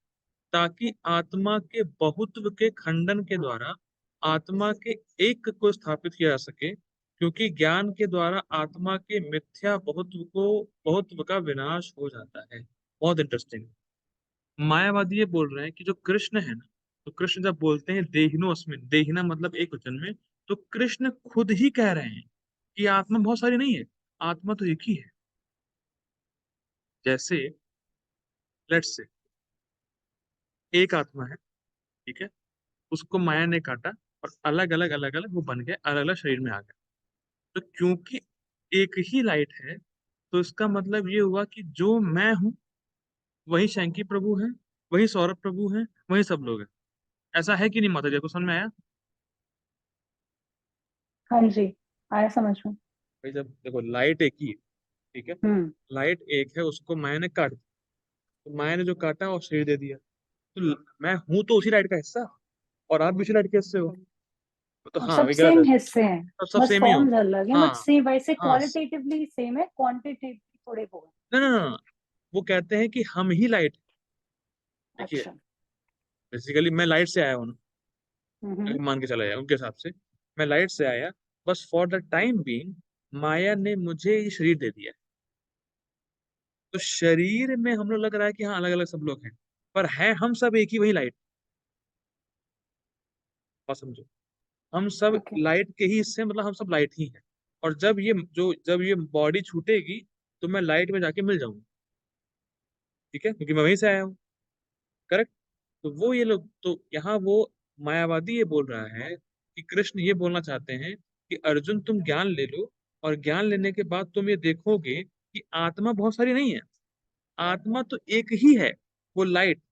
ताकि आत्मा के बहुत्व के खंडन के द्वारा आत्मा के एक को स्थापित किया जा सके, क्योंकि ज्ञान के द्वारा आत्मा के मिथ्या बहुत्व का विनाश हो जाता है। बहुत इंटरेस्टिंग। मायावादी ये बोल रहे हैं कि जो कृष्ण है ना, तो कृष्ण जब बोलते हैं देहिनो अस्मिन, देहिना मतलब एक वचन में, तो कृष्ण खुद ही कह रहे हैं कि आत्मा बहुत सारी नहीं है, आत्मा तो एक ही है। जैसे लेट्स से एक आत्मा है, ठीक है, उसको माया ने काटा और अलग अलग वो बन गए, अलग अलग शरीर में आ गए। तो क्योंकि एक ही लाइट है, तो इसका मतलब ये हुआ कि जो मैं हूं वही शैंकी प्रभु है, वही सौरभ प्रभु है, वही सब लोग हैं। ऐसा है कि नहीं माता जी, को समझ में आया? हाँ जी, आया समझ में। भाई जब देखो लाइट एक ही है, ठीक है, हम्म। लाइट एक है, उसको माया ने काट दिया, तो माया ने जो काटा और शरीर दे दिया, तो मैं हूं तो उसी लाइट का हिस्सा, और आप भी उसी लाइट के हिस्से हो। तो और हाँ, सब ये गलत है। सेम हिस्से हैं, सब बस सेम ही हो। फॉर्म्स अलग हैं, बट हाँ सेम वैसे हाँ। क्वालिटेटिवली सेम है, क्वांटिटेटिवली थोड़े वो हैं। ना ना ना, वो कहते हैं कि हम ही लाइट। देखिए, अच्छा। बेसिकली मैं लाइट से आया हूँ ना, हम्म। अगर मान के चला जाए उनके हिसाब से, मैं लाइट से आया, बस फॉर द टाइम बीइंग माया ने मुझे ये शरीर दे दिया। तो शरीर में हम लोग लग रहा है कि हाँ अलग अलग सब लोग हैं, पर है हम सब एक ही वही लाइट। बात समझो, हम सब ओके। लाइट के ही हिस्से हैं, मतलब हम सब लाइट ही हैं। और जब ये बॉडी छूटेगी, तो मैं लाइट में जाके मिल जाऊंगा। ठीक है, क्योंकि मैं वहीं से आया हूँ। करेक्ट। तो वो ये लोग तो यहाँ वो मायावादी ये बोल रहा है कि कृष्ण ये बोलना चाहते हैं कि अर्जुन तुम ज्ञान ले लो, और ज्ञान लेने के बाद तुम ये देखोगे कि आत्मा बहुत सारी नहीं है, आत्मा तो एक ही है, वो लाइट।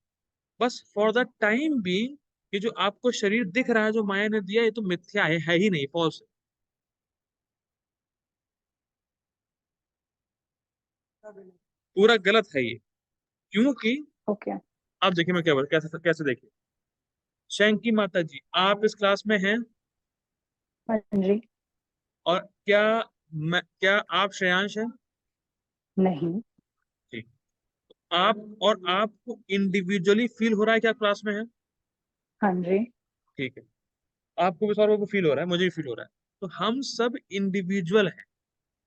बस फॉर द टाइम बीइंग, ये जो आपको शरीर दिख रहा है जो माया ने दिया, ये तो मिथ्या है ही नहीं, फॉल्स है, पूरा गलत है ये। क्योंकि ओके। आप देखिए मैं क्या बोल, कैसे कैसे देखिए, शैंकी माता जी आप इस क्लास में हैं, हाँ जी। और क्या आप श्रेयांश हैं? नहीं। ठीक। आप और आपको इंडिविजुअली फील हो रहा है कि आप क्लास में हैं? हाँ जी। ठीक है, आपको भी सौरभ को फील हो रहा है, मुझे भी फील हो रहा है। तो हम सब इंडिविजुअल हैं,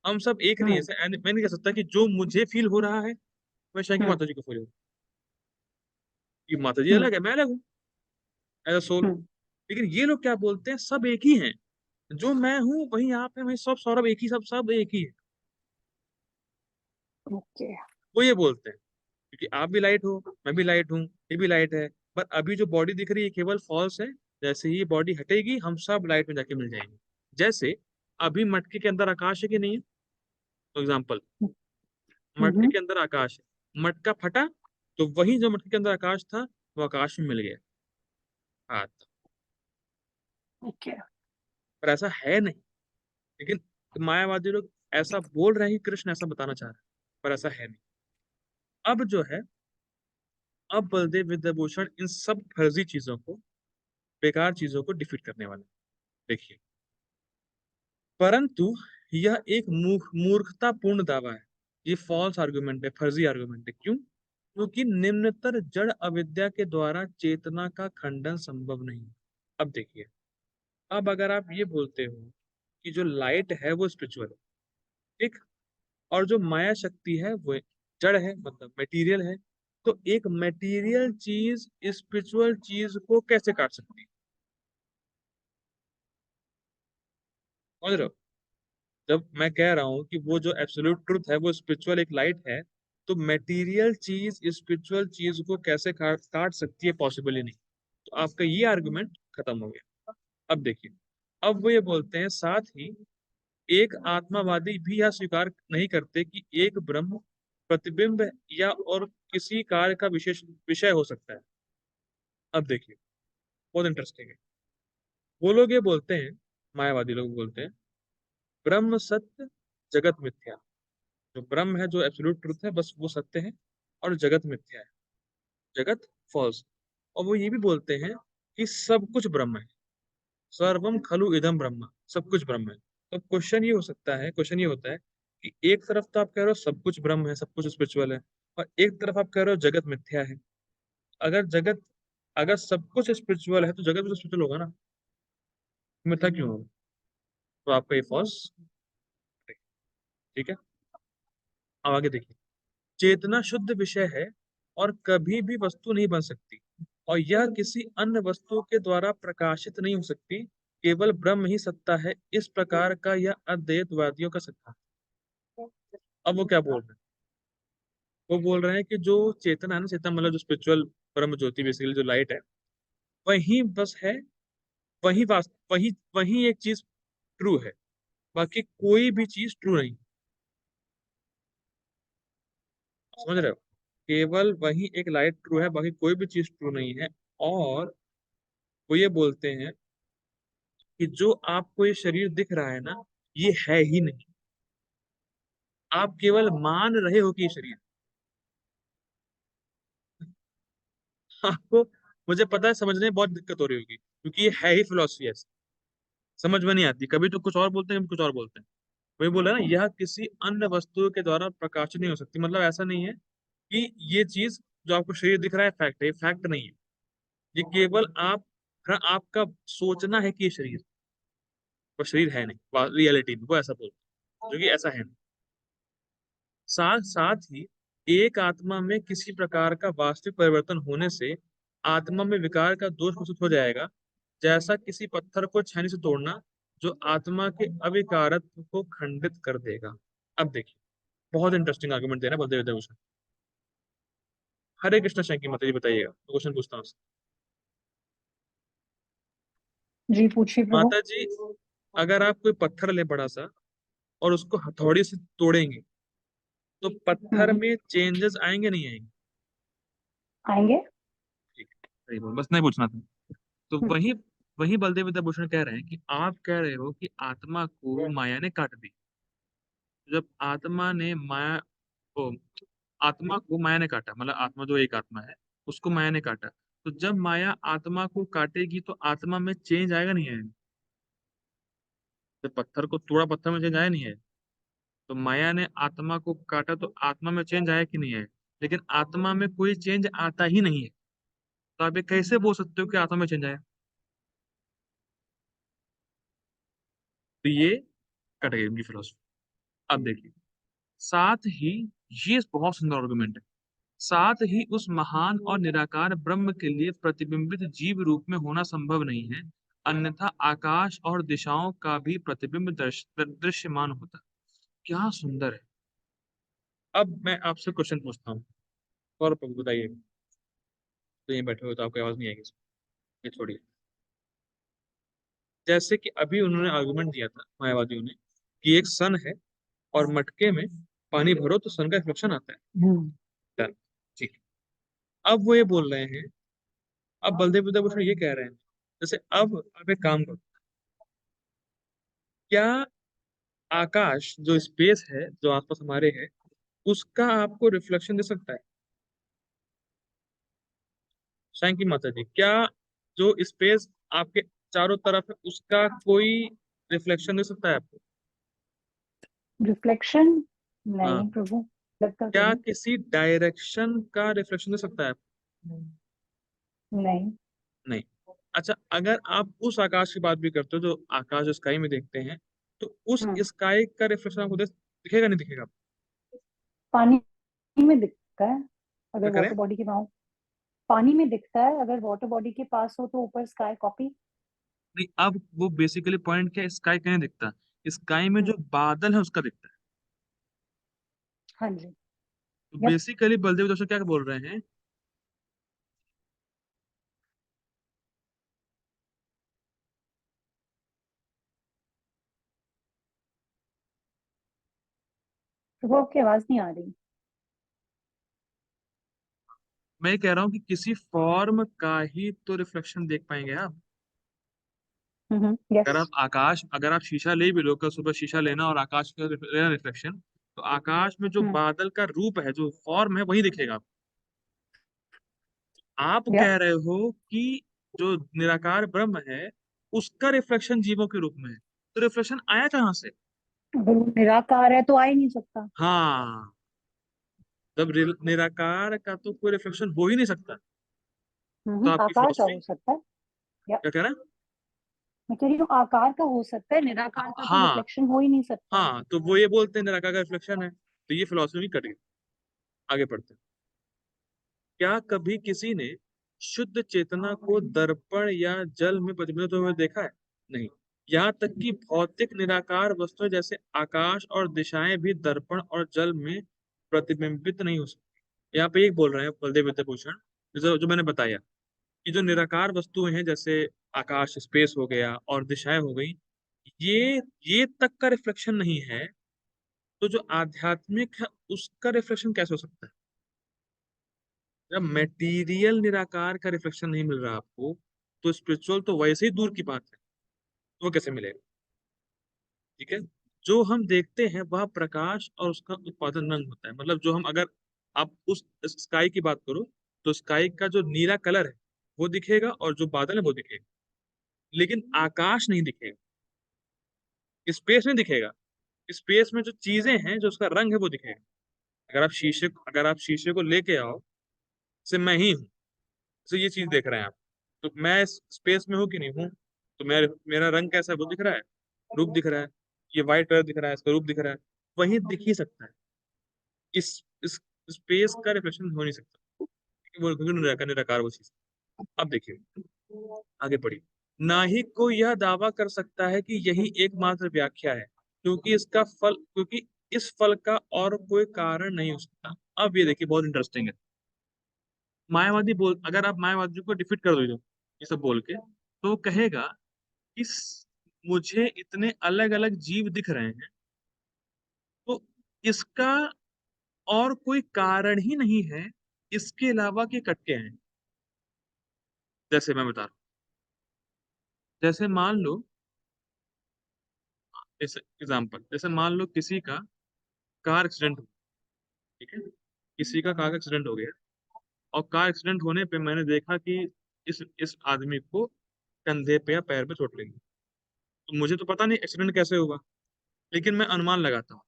हम सब एक नहीं है। हम्म। ऐसे मैं नहीं कह सकता कि जो मुझे फील हो रहा है मैं शैंकी हम्म। माता जी को फील हो, कि माता जी हम्म। अलग है, मैं अलग हूँ, एज अ सोल। हम्म। लेकिन ये लोग क्या बोलते हैं, सब एक ही हैं, जो मैं हूँ वही आप है, वही सब सौरभ एक ही, सब सब एक ही है। ओके। वो ये बोलते हैं क्योंकि आप भी लाइट हो, मैं भी लाइट हूँ, ये भी लाइट है, पर अभी जो बॉडी दिख रही है केवल फॉल्स है। जैसे ही ये बॉडी हटेगी हम सब लाइट में जाके मिल जाएंगे। जैसे अभी मटके के अंदर आकाश है कि नहीं है, फॉर एग्जाम्पल मटके हम्म। के अंदर आकाश है, मटका फटा, तो वही जो मटके के अंदर आकाश था वो आकाश में मिल गया। हाँ, ओके। पर ऐसा है नहीं। लेकिन मायावादी लोग ऐसा बोल रहे हैं कि कृष्ण ऐसा बताना चाह रहे हैं, पर ऐसा है नहीं। अब जो है, अब बलदेव विद्याभूषण इन सब फर्जी चीजों को, बेकार चीजों को डिफीट करने वाले हैं। देखिए, परंतु यह एक मूर्खतापूर्ण दावा है, ये फॉल्स आर्गुमेंट है, फर्जी आर्गुमेंट है। क्यों? क्योंकि निम्नतर जड़ अविद्या के द्वारा चेतना का खंडन संभव नहीं। अब देखिए, अब अगर आप ये बोलते हो कि जो लाइट है वो स्पिरिचुअल है, ठीक, और जो माया शक्ति है वो जड़ है, मतलब मटेरियल है, तो एक मटेरियल चीज स्पिरिचुअल चीज को कैसे काट सकती है? समझ रहे हो? जब मैं कह रहा हूँ कि वो जो एब्सोल्यूट ट्रुथ है वो स्पिरिचुअल एक लाइट है, तो मटेरियल चीज स्पिरिचुअल चीज को कैसे काट सकती है? पॉसिबल ही नहीं। तो आपका ये आर्गुमेंट खत्म हो गया। अब देखिए, अब वो ये बोलते हैं साथ ही एक आत्मावादी भी यह स्वीकार नहीं करते कि एक ब्रह्म प्रतिबिंब या और किसी कार्य का विशेष विषय हो सकता है। अब देखिए, बहुत इंटरेस्टिंग है। वो लोग ये बोलते हैं, मायावादी लोग बोलते हैं ब्रह्म सत्य जगत मिथ्या। जो ब्रह्म है, जो एब्सोल्यूट ट्रुथ है, बस वो सत्य है और जगत मिथ्या है, जगत फॉल्स। और वो ये भी बोलते हैं कि सब कुछ ब्रह्म है, सर्वम खलु इदम ब्रह्म, सब कुछ ब्रह्म है। तो क्वेश्चन ये हो सकता है, क्वेश्चन ये होता है कि एक तरफ तो आप कह रहे हो सब कुछ ब्रह्म है, सब कुछ स्पिरिचुअल है, और एक तरफ आप कह रहे हो जगत मिथ्या है। अगर जगत, अगर सब कुछ स्पिरिचुअल है तो जगत भी तो स्पिरिचुअल होगा ना, मिथ्या क्यों होगा? तो आपका ये फॉल्स। ठीक है, अब आगे देखिए। चेतना शुद्ध विषय है और कभी भी वस्तु नहीं बन सकती, और यह किसी अन्य वस्तु के द्वारा प्रकाशित नहीं हो सकती, केवल ब्रह्म ही सत्ता है। इस प्रकार का यह अद्वैतवादियों का सत्ता। अब वो क्या बोल रहे हैं? वो बोल रहे हैं कि जो चेतना है ना, चेतना मतलब जो स्पिरिचुअल ब्रह्म ज्योति, बेसिकली जो लाइट है, वही बस है, वही वही वही एक चीज ट्रू है, बाकी कोई भी चीज ट्रू नहीं। समझ रहे हो? केवल वही एक लाइट ट्रू है, बाकी कोई भी चीज ट्रू नहीं है। और वो ये बोलते हैं कि जो आपको ये शरीर दिख रहा है ना, ये है ही नहीं, आप केवल मान रहे हो कि ये शरीर। आपको, मुझे पता है समझने में बहुत दिक्कत हो रही होगी, क्योंकि ये है ही फिलोसफी ऐसी, समझ में नहीं आती। कभी तो कुछ और बोलते हैं, कभी कुछ और बोलते हैं। वही बोला ना, यह किसी अन्य वस्तु के द्वारा प्रकाशित नहीं हो सकती। मतलब ऐसा नहीं है कि ये चीज जो आपको शरीर दिख रहा है फैक्ट है, ये फैक्ट नहीं है। ये केवल आप, हाँ, आपका सोचना है कि ये शरीर, वो शरीर है नहीं रियलिटी में, वो ऐसा बोलते हैं, जो कि ऐसा है नहीं। साथ साथ ही एक आत्मा में किसी प्रकार का वास्तविक परिवर्तन होने से आत्मा में विकार का दोष प्रस्तुत हो जाएगा, जैसा किसी पत्थर को छेनी से तोड़ना, जो आत्मा के अविकारत्व को खंडित कर देगा। अब देखिए, बहुत इंटरेस्टिंग आर्गुमेंट दे रहे हैं बलदेव विद्याभूषण। हरे कृष्ण शंकर की माता जी, बताइएगा, तो क्वेश्चन पूछता हूँ। जी पूछिए प्रभु। माता जी, अगर आप कोई पत्थर ले बड़ा सा और उसको हथौड़ी से तोड़ेंगे, तो पत्थर हम्म, में चेंजेस आएंगे नहीं आएंगे? आएंगे। ठीक है, सही बोल, बस नहीं पूछना था। तो हम्म, वही वही बलदेव विद्याभूषण कह रहे हैं कि आप कह रहे हो कि आत्मा को माया ने काट दी। जब आत्मा ने माया को, आत्मा को माया ने काटा, मतलब आत्मा जो एक आत्मा है उसको माया ने काटा, तो जब माया आत्मा को काटेगी तो आत्मा में चेंज आएगा नहीं आएगा? जब पत्थर को तोड़ा, पत्थर में चेंज आया नहीं है? तो माया ने आत्मा को काटा तो आत्मा में चेंज आया कि नहीं आया? लेकिन आत्मा में कोई चेंज आता ही नहीं है, तो आप ये कैसे बोल सकते हो कि आत्मा में चेंज आया? तो ये कट गई उनकी फिलोसफी। अब देखिए, साथ ही, ये बहुत सुंदर आर्गुमेंट है, साथ ही उस महान और निराकार ब्रह्म के लिए प्रतिबिंबित जीव रूप में होना संभव नहीं है, अन्यथा आकाश और दिशाओं का भी प्रतिबिंब दृश्यमान होता। क्या सुंदर है। अब मैं आपसे क्वेश्चन पूछता हूँ, और बताइए। तो यहीं बैठे हुए तो आपकी आवाज नहीं आएगी, ये छोड़िए। जैसे कि अभी उन्होंने आर्गुमेंट दिया था मायावादियों ने कि एक सन है और मटके में पानी भरो तो सन का रिफ्लेक्शन आता है। Done. ठीक है। अब वो ये बोल रहे हैं, अब बलदेव विद्याभूषण ये कह रहे हैं, जैसे अब आप एक काम करो, क्या आकाश जो स्पेस है जो आसपास हमारे है, उसका आपको रिफ्लेक्शन दे सकता है? शायद की माता जी, क्या जो स्पेस आपके चारों तरफ है उसका कोई रिफ्लेक्शन दे सकता है आपको? रिफ्लेक्शन? हाँ, नहीं प्रभु, लगता तो क्या नहीं। किसी डायरेक्शन का रिफ्लेक्शन दे सकता है आपको? नहीं। नहीं। अच्छा, अगर आप उस आकाश की बात भी करते हो जो आकाश जो स्काई में देखते हैं, तो उस हम्म, स्काई का रिफ्लेक्शन आपको दिखेगा नहीं दिखेगा? पानी में दिखता है क्या अगर करें? वाटर बॉडी के पास। पानी में दिखता है अगर वाटर बॉडी के पास हो तो ऊपर स्काई कॉपी। नहीं, अब वो बेसिकली पॉइंट क्या, स्काई कहीं दिखता, स्काई में जो बादल है उसका दिखता है। हाँ जी। तो यप। बेसिकली बलदेव दोस्त क्या बोल रहे हैं, तो आपकी आवाज नहीं आ रही। मैं ये कह रहा हूँ कि किसी फॉर्म का ही तो रिफ्लेक्शन देख पाएंगे आप। यस। अगर आप शीशा ले भी लो, कल सुबह शीशा लेना और आकाश का लेना रिफ्लेक्शन, तो आकाश में जो बादल का रूप है, जो फॉर्म है, वही दिखेगा आपको। आप यप। कह रहे हो कि जो निराकार ब्रह्म है उसका रिफ्लेक्शन जीवों के रूप में है, तो रिफ्लेक्शन आया कहाँ से? अगर वो निराकार है तो आ ही नहीं सकता। हाँ, जब निराकार का तो कोई रिफ्लेक्शन हो ही नहीं सकता। तो आपकी आकार का फिलोसफी हो सकता है। यप। क्या कह रहे हैं? मैं कह रही हूँ आकार का हो सकता है, निराकार का तो हाँ रिफ्लेक्शन हो ही नहीं सकता। हाँ, तो वो ये बोलते हैं निराकार का रिफ्लेक्शन है, तो ये फिलोसफी कट गई। आगे पढ़ते हैं। क्या कभी किसी ने शुद्ध चेतना को दर्पण या जल में प्रतिबिंबित हुए देखा है? नहीं। यहाँ तक कि भौतिक निराकार वस्तुएं जैसे आकाश और दिशाएं भी दर्पण और जल में प्रतिबिंबित नहीं हो सकती। यहाँ पे एक बोल रहे हैं बलदेव विद्याभूषण, जो मैंने बताया कि जो निराकार वस्तुएं हैं जैसे आकाश, स्पेस हो गया और दिशाएं हो गई, ये तक का रिफ्लेक्शन नहीं है, तो जो आध्यात्मिक है उसका रिफ्लेक्शन कैसे हो सकता है? जब मेटीरियल निराकार का रिफ्लेक्शन नहीं मिल रहा आपको, तो स्पिरिचुअल तो वैसे ही दूर की बात है, तो वो कैसे मिलेगा? ठीक है। जो हम देखते हैं वह प्रकाश और उसका उत्पादन रंग होता है। मतलब जो हम, अगर आप उस स्काई की बात करो, तो स्काई का जो नीला कलर है वो दिखेगा और जो बादल है वो दिखेगा, लेकिन आकाश नहीं दिखेगा, स्पेस नहीं दिखेगा। स्पेस में जो चीजें हैं, जो उसका रंग है, वो दिखेगा। अगर आप शीशे को लेके आओ, से मैं ही हूँ, तो ये चीज देख रहे हैं आप, तो मैं इस स्पेस में हूँ कि नहीं हूँ, तो मेरा रंग कैसा है वो दिख रहा है, रूप दिख रहा है। ये व्हाइट कलर दिख रहा है, इसका रूप दिख रहा है, वही दिख ही सकता है। इस स्पेस का रिफ्लेक्शन हो नहीं सकता, क्योंकि वो क्योंकि निराकार वो चीज। अब देखिए, आगे बढ़िए। ना ही कोई यह दावा कर सकता है कि यही एकमात्र व्याख्या है, क्योंकि इस फल का और कोई कारण नहीं हो सकता। अब ये देखिए, बहुत इंटरेस्टिंग है। अगर आप मायावादी को डिफीट कर दो ये सब बोल के, तो वो कहेगा कि मुझे इतने अलग अलग जीव दिख रहे हैं, तो इसका और कोई कारण ही नहीं है इसके अलावा कि कटके हैं। जैसे मैं बता रहा हूँ, जैसे मान लो, जैसे एग्जाम्पल, जैसे मान लो किसी का कार एक्सीडेंट हो, ठीक है, किसी का कार एक्सीडेंट हो गया, और कार एक्सीडेंट होने पे मैंने देखा कि इस आदमी को कंधे पे या पैर पे चोट लगी। तो मुझे तो पता नहीं एक्सीडेंट कैसे हुआ, लेकिन मैं अनुमान लगाता हूँ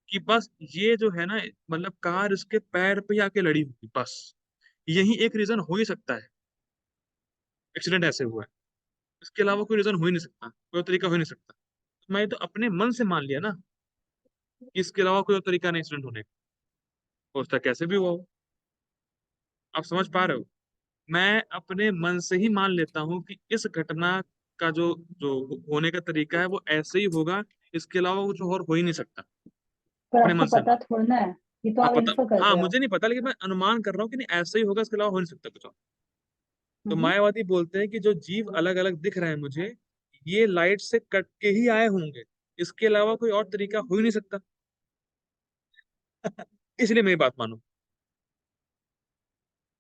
कि बस ये जो है ना, मतलब कार इसके पैर पे आके लड़ी होगी, बस यही एक रीजन हो ही सकता है एक्सीडेंट ऐसे हुआ है। इसके अलावा कोई रीजन हो ही नहीं सकता, कोई और तरीका हो ही नहीं सकता। तो मैं तो अपने मन से मान लिया ना कि इसके अलावा कोई और तरीका नहीं एक्सीडेंट होने का, हो सकता है कैसे भी हुआ हो। आप समझ पा रहे हो? मैं अपने मन से ही मान लेता हूँ कि इस घटना का जो जो होने का तरीका है वो ऐसे ही होगा, इसके अलावा कुछ और हो ही नहीं सकता। पर अपने आपको मन से पता मान। थोड़ा ना है, ये तो हाँ आप पता, इन्फर कर हाँ रहे हो। मुझे नहीं पता, लेकिन मैं अनुमान कर रहा हूँ कि नहीं ऐसा ही होगा, इसके अलावा हो नहीं सकता कुछ और। तो हम्म। मायावादी बोलते हैं कि जो जीव अलग अलग दिख रहे हैं मुझे, ये लाइट से कट के ही आए होंगे, इसके अलावा कोई और तरीका हो ही नहीं सकता। इसलिए मेरी बात मानो,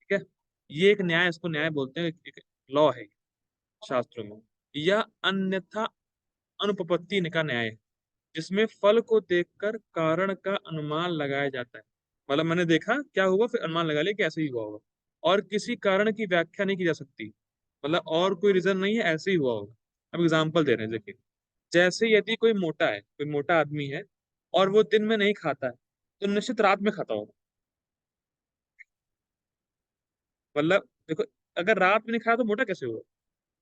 ठीक है। ये एक न्याय, इसको न्याय बोलते हैं, एक लॉ है शास्त्रों में। या अन्यथा अनुपपत्ति का न्याय है, जिसमें फल को देखकर कारण का अनुमान लगाया जाता है। मतलब मैंने देखा क्या हुआ, फिर अनुमान लगा लिया कि ऐसे ही हुआ होगा, और किसी कारण की व्याख्या नहीं की जा सकती। मतलब और कोई रीजन नहीं है, ऐसे ही हुआ होगा। अब एग्जाम्पल दे रहे हैं, देखिए। जैसे यदि कोई मोटा है, कोई मोटा आदमी है, और वो दिन में नहीं खाता है, तो निश्चित रात में खाता होगा। मतलब देखो, अगर रात में नहीं खाया तो मोटा कैसे हुआ?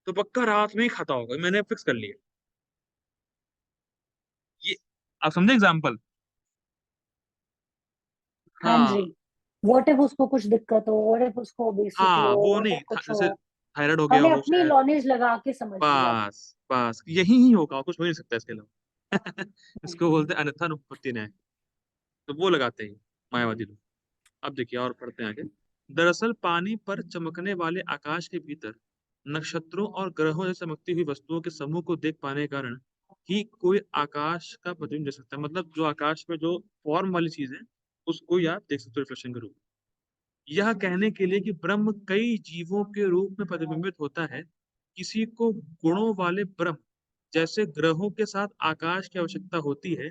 तो पक्का रात में ही खाता होगा, मैंने फिक्स कर लिया। ये आप समझे एग्जाम्पल? हाँ जी। हाँ व्हाट इफ उसको कुछ दिक्कत हो, व्हाट इफ उसको ओबेसिटी हाँ, हो, वो व्हाट नहीं इफ कुछ जैसे हो। थायराइड हो गया हमने हो अपनी शायद। नॉलेज लगा के समझ लिया। बस बस यही ही होगा, कुछ हो ही नहीं सकता इसके अलावा। इसको बोलते हैं अन्यथा अनुपपत्ति न्याय। तो वो लगाते हैं मायावादी लोग। अब देखिए और पढ़ते हैं आगे। दरअसल पानी पर चमकने वाले आकाश के भीतर नक्षत्रों और ग्रहों जैसे चमकती हुई वस्तुओं के समूह को देख पाने के कारण ही कोई आकाश का प्रतिबिंब देख सकता है। मतलब जो आकाश में जो फॉर्म वाली चीज है उसको ही आप देख सकते हो रिफ्लेक्शन के रूप में। यह कहने के लिए कि ब्रह्म कई जीवों के रूप में प्रतिबिंबित होता है, किसी को गुणों वाले ब्रह्म जैसे ग्रहों के साथ आकाश की आवश्यकता होती है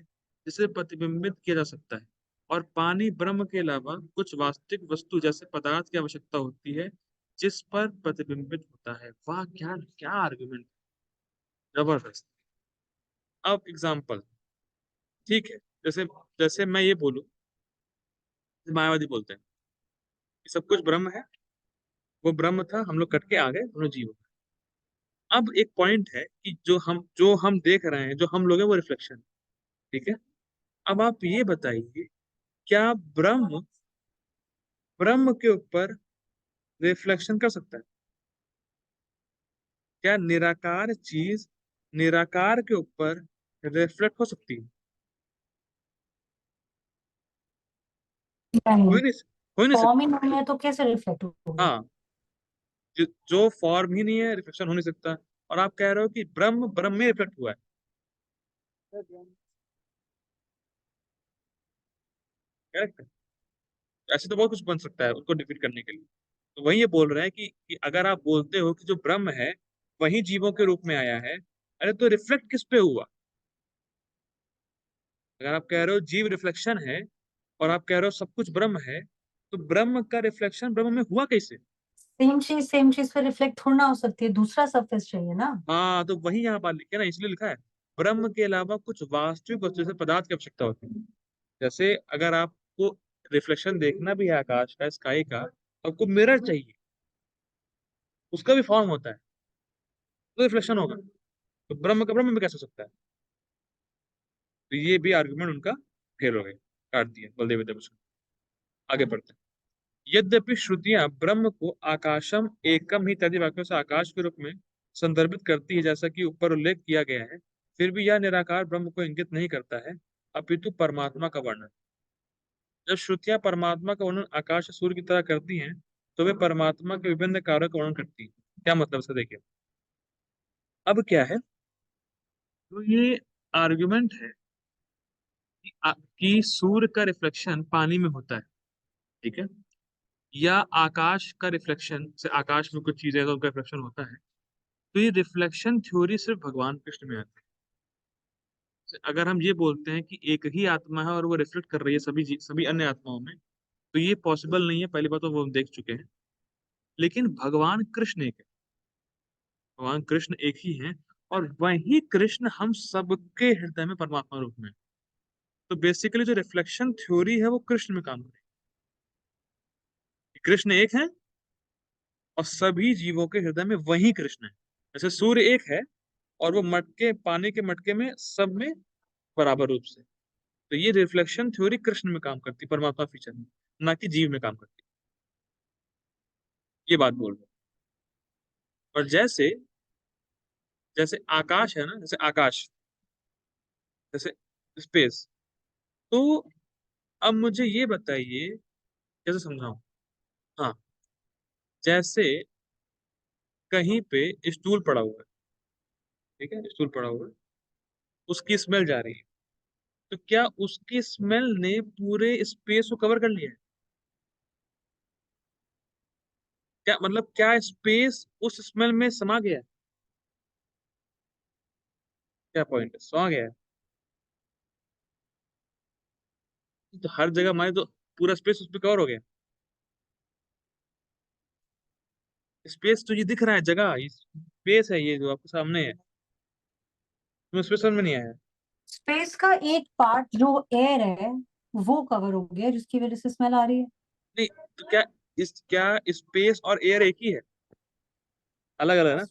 जिसे प्रतिबिंबित किया जा सकता है, और पानी ब्रह्म के अलावा कुछ वास्तविक वस्तु जैसे पदार्थ की आवश्यकता होती है जिस पर प्रतिबिंबित होता है। वाह, क्या क्या आर्गुमेंट, जबरदस्त। अब एग्जाम्पल, ठीक है, जैसे जैसे मैं ये बोलूं, मायावादी बोलते हैं कि सब कुछ ब्रह्म है, वो ब्रह्म था, हम लोग कट के आ गए, हम लोग जीव हो गए। अब एक पॉइंट है कि जो हम देख रहे हैं, जो हम लोग हैं, वो रिफ्लेक्शन, ठीक है। अब आप ये बताइए, क्या ब्रह्म ब्रह्म के ऊपर रिफ्लेक्शन कर सकता है? क्या निराकार चीज निराकार के ऊपर रिफ्लेक्ट हो सकती है? नहीं, हो ही नहीं फॉर्म ही सकती। नहीं है तो कैसे रिफ्लेक्ट होगा? हाँ, जो फॉर्म ही नहीं है, रिफ्लेक्शन हो नहीं सकता। और आप कह रहे हो कि ब्रह्म ब्रह्म में रिफ्लेक्ट हुआ है। करेक्ट। ऐसे तो बहुत कुछ बन सकता है उसको डिफीट करने के लिए। तो वही ये बोल रहे हैं कि अगर आप बोलते हो कि जो ब्रह्म है वही जीवों के रूप में आया है, अरे तो रिफ्लेक्ट किस पे हुआ? अगर आप कह रहे हो जीव रिफ्लेक्शन है और आप कह रहे हो सब कुछ ब्रह्म है, तो ब्रह्म का रिफ्लेक्शन ब्रह्म में हुआ कैसे? सेम चीज पे रिफ्लेक्ट थोड़ा ना हो सकती है, दूसरा सरफेस चाहिए ना। हाँ, तो वही यहाँ पर लिखा है ना, इसलिए लिखा है ब्रह्म के अलावा कुछ वास्तविक वस्तु जैसे पदार्थ की आवश्यकता होती है। जैसे अगर आपको रिफ्लेक्शन देखना भी है आकाश का, स्काई का, तो आपको मिरर चाहिए, उसका भी फॉर्म होता है, तो रिफ्लेक्शन होगा। तो ब्रह्म का ब्रह्म में कैसे हो सकता है? तो ये भी आर्गुमेंट उनका फेल हो गए, काट दिया बलदेव विद्याभूषण। आगे बढ़ते हैं। यद्यपि श्रुतियां ब्रह्म को आकाशम एकम ही इत्यादि वाक्यों से आकाश के रूप में संदर्भित करती है, जैसा कि ऊपर उल्लेख किया गया है, फिर भी यह निराकार ब्रह्म को इंगित नहीं करता है, अपितु परमात्मा का वर्णन। जब श्रुतियां परमात्मा का वर्णन आकाश या सूर्य की तरह करती हैं, तो वे परमात्मा के विभिन्न कार्यों का वर्णन करती हैं। क्या मतलब इसका देखिए। अब क्या है, तो ये आर्गुमेंट है कि सूर्य का रिफ्लेक्शन पानी में होता है, ठीक है, या आकाश का रिफ्लेक्शन से आकाश में कुछ चीजें हैं तो उनका रिफ्लेक्शन होता है। तो ये रिफ्लेक्शन थ्योरी सिर्फ भगवान कृष्ण में आती है। अगर हम ये बोलते हैं कि एक ही आत्मा है और वो रिफ्लेक्ट कर रही है सभी अन्य आत्माओं में, तो ये पॉसिबल नहीं है। पहली बात तो वो हम देख चुके हैं। लेकिन भगवान कृष्ण एक है, भगवान कृष्ण एक ही है, और वही कृष्ण हम सबके हृदय में परमात्मा रूप में है। तो बेसिकली जो रिफ्लेक्शन थ्योरी है वो कृष्ण में काम करेगी। कृष्ण एक है और सभी जीवों के हृदय में वही कृष्ण है। जैसे सूर्य एक है और वो मटके, पानी के मटके में सब में बराबर रूप से। तो ये रिफ्लेक्शन थ्योरी कृष्ण में काम करती, परमात्मा फीचर में, ना कि जीव में काम करती। ये बात बोल रहे हैं। और जैसे जैसे आकाश है ना, जैसे आकाश, जैसे स्पेस, तो अब मुझे ये बताइए कैसे समझाऊं। हाँ, जैसे कहीं पे स्टूल पड़ा हुआ है, ठीक है, स्टूल पड़ा हुआ है, उसकी स्मेल जा रही है, तो क्या उसकी स्मेल ने पूरे स्पेस को कवर कर लिया है? क्या मतलब, क्या स्पेस उस स्मेल में समा गया है? क्या पॉइंट है, समा गया है? तो हर जगह माने तो पूरा स्पेस उस पर कवर हो गया। स्पेस तो ये दिख रहा है, जगह, ये स्पेस है, ये जो आपके सामने है, तुम्हें स्पेस समझ में नहीं आया? स्पेस का एक पार्ट जो एयर है वो कवर हो गया, जिसकी वजह से स्मेल आ रही है। नहीं, तो क्या स्पेस और एयर एक ही है? अलग अलग है ना?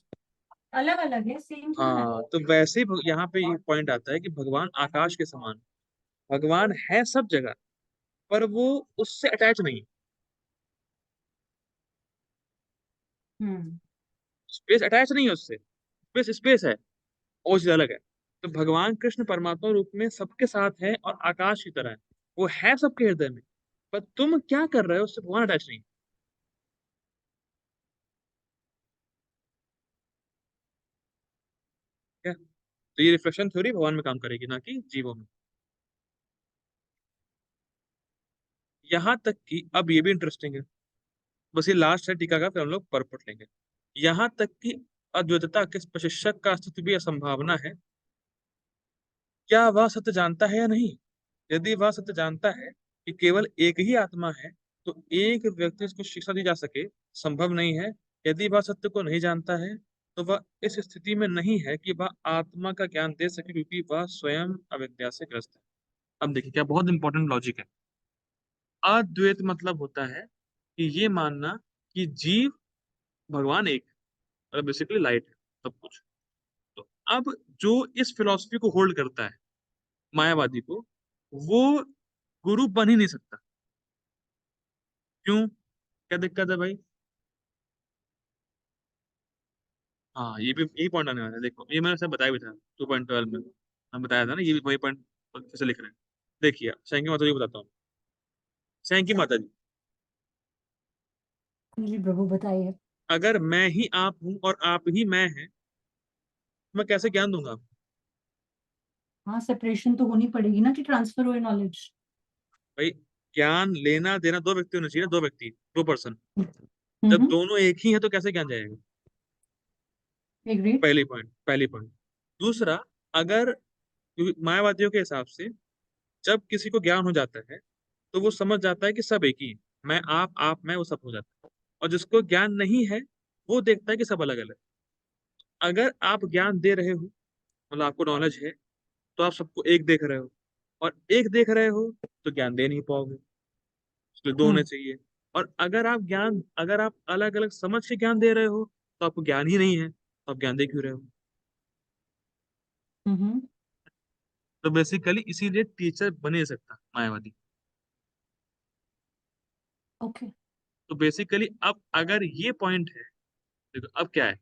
अलग अलग है, सेम थोड़ा ना है। हाँ, तो वैसे ही यहाँ पे ये पॉइंट आता है कि भगवान आकाश के समान, भगवान है सब जगह, पर वो उससे अटैच नहीं। हम्म। स्पेस अटैच नहीं है उससे, स्पेस स्पेस है, और चीज अलग है। तो भगवान कृष्ण परमात्मा रूप में सबके साथ है और आकाश की तरह है, वो है सबके हृदय में, पर तुम क्या कर रहे हो उससे भगवान अटैच नहीं है। क्या? तो ये रिफ्लेक्शन थ्योरी भगवान में काम करेगी, ना कि जीवों में। यहां तक कि अब ये भी इंटरेस्टिंग है, बस ये लास्ट है टीका का, फिर हम लोग परपट लेंगे। यहां तक कि अद्वैतता के प्रशिक्षक का अस्तित्व भी असंभावना है, क्या वह सत्य जानता है या नहीं? यदि वह सत्य जानता है कि केवल एक ही आत्मा है, तो एक व्यक्ति इसको शिक्षा दी जा सके संभव नहीं है। यदि वह सत्य को नहीं जानता है, तो वह इस स्थिति में नहीं है कि वह आत्मा का ज्ञान दे सके, क्योंकि वह स्वयं अविद्या से ग्रस्त है। अब देखिए क्या बहुत इंपॉर्टेंट लॉजिक है। अद्वैत मतलब होता है कि ये मानना कि जीव भगवान एक, मतलब बेसिकली लाइट है सब कुछ। तो अब जो इस फिलॉसफी को होल्ड करता है, मायावादी को, वो गुरु बन ही नहीं सकता। क्यों? क्या दिक्कत है भाई? हाँ, ये भी यही पॉइंट आने वाला है। देखो ये मैंने सब बताया भी था 2.12 में, हम बताया था ना, ये भी वही पॉइंट फिर से लिख रहे हैं। देखिए सैंकी माता जी को बताता हूँ। सैंकी माता जी, जी प्रभु बताइए। अगर मैं ही आप हूँ और आप ही मैं हैं, तो मैं कैसे ज्ञान दूंगा आपको? हाँ, सेपरेशन तो होनी पड़ेगी ना कि ट्रांसफर होए नॉलेज। भाई ज्ञान लेना देना दो व्यक्ति होने चाहिए ना, दो व्यक्ति, दो पर्सन। जब हम्म। दोनों एक ही है तो कैसे ज्ञान जाएगा? एग्रीड। पहली पॉइंट। दूसरा, अगर क्योंकि मायावादियों के हिसाब से जब किसी को ज्ञान हो जाता है, तो वो समझ जाता है कि सब एक ही है, मैं आप मैं, वो सब हो जाता है। और जिसको ज्ञान नहीं है, वो देखता है कि सब अलग अलग। अगर आप ज्ञान दे रहे हो, मतलब आपको नॉलेज है, तो आप सबको एक देख रहे हो, और एक देख रहे हो तो ज्ञान दे नहीं पाओगे, इसलिए दो होने हम्म। चाहिए। और अगर आप अलग अलग समझ के ज्ञान दे रहे हो, तो आपको ज्ञान ही नहीं है, तो आप ज्ञान दे क्यों रहे हो? हम्म। तो बेसिकली इसीलिए टीचर बन नहीं सकता मायावादी। ओके। तो बेसिकली अब अगर ये पॉइंट है, देखो अब क्या है,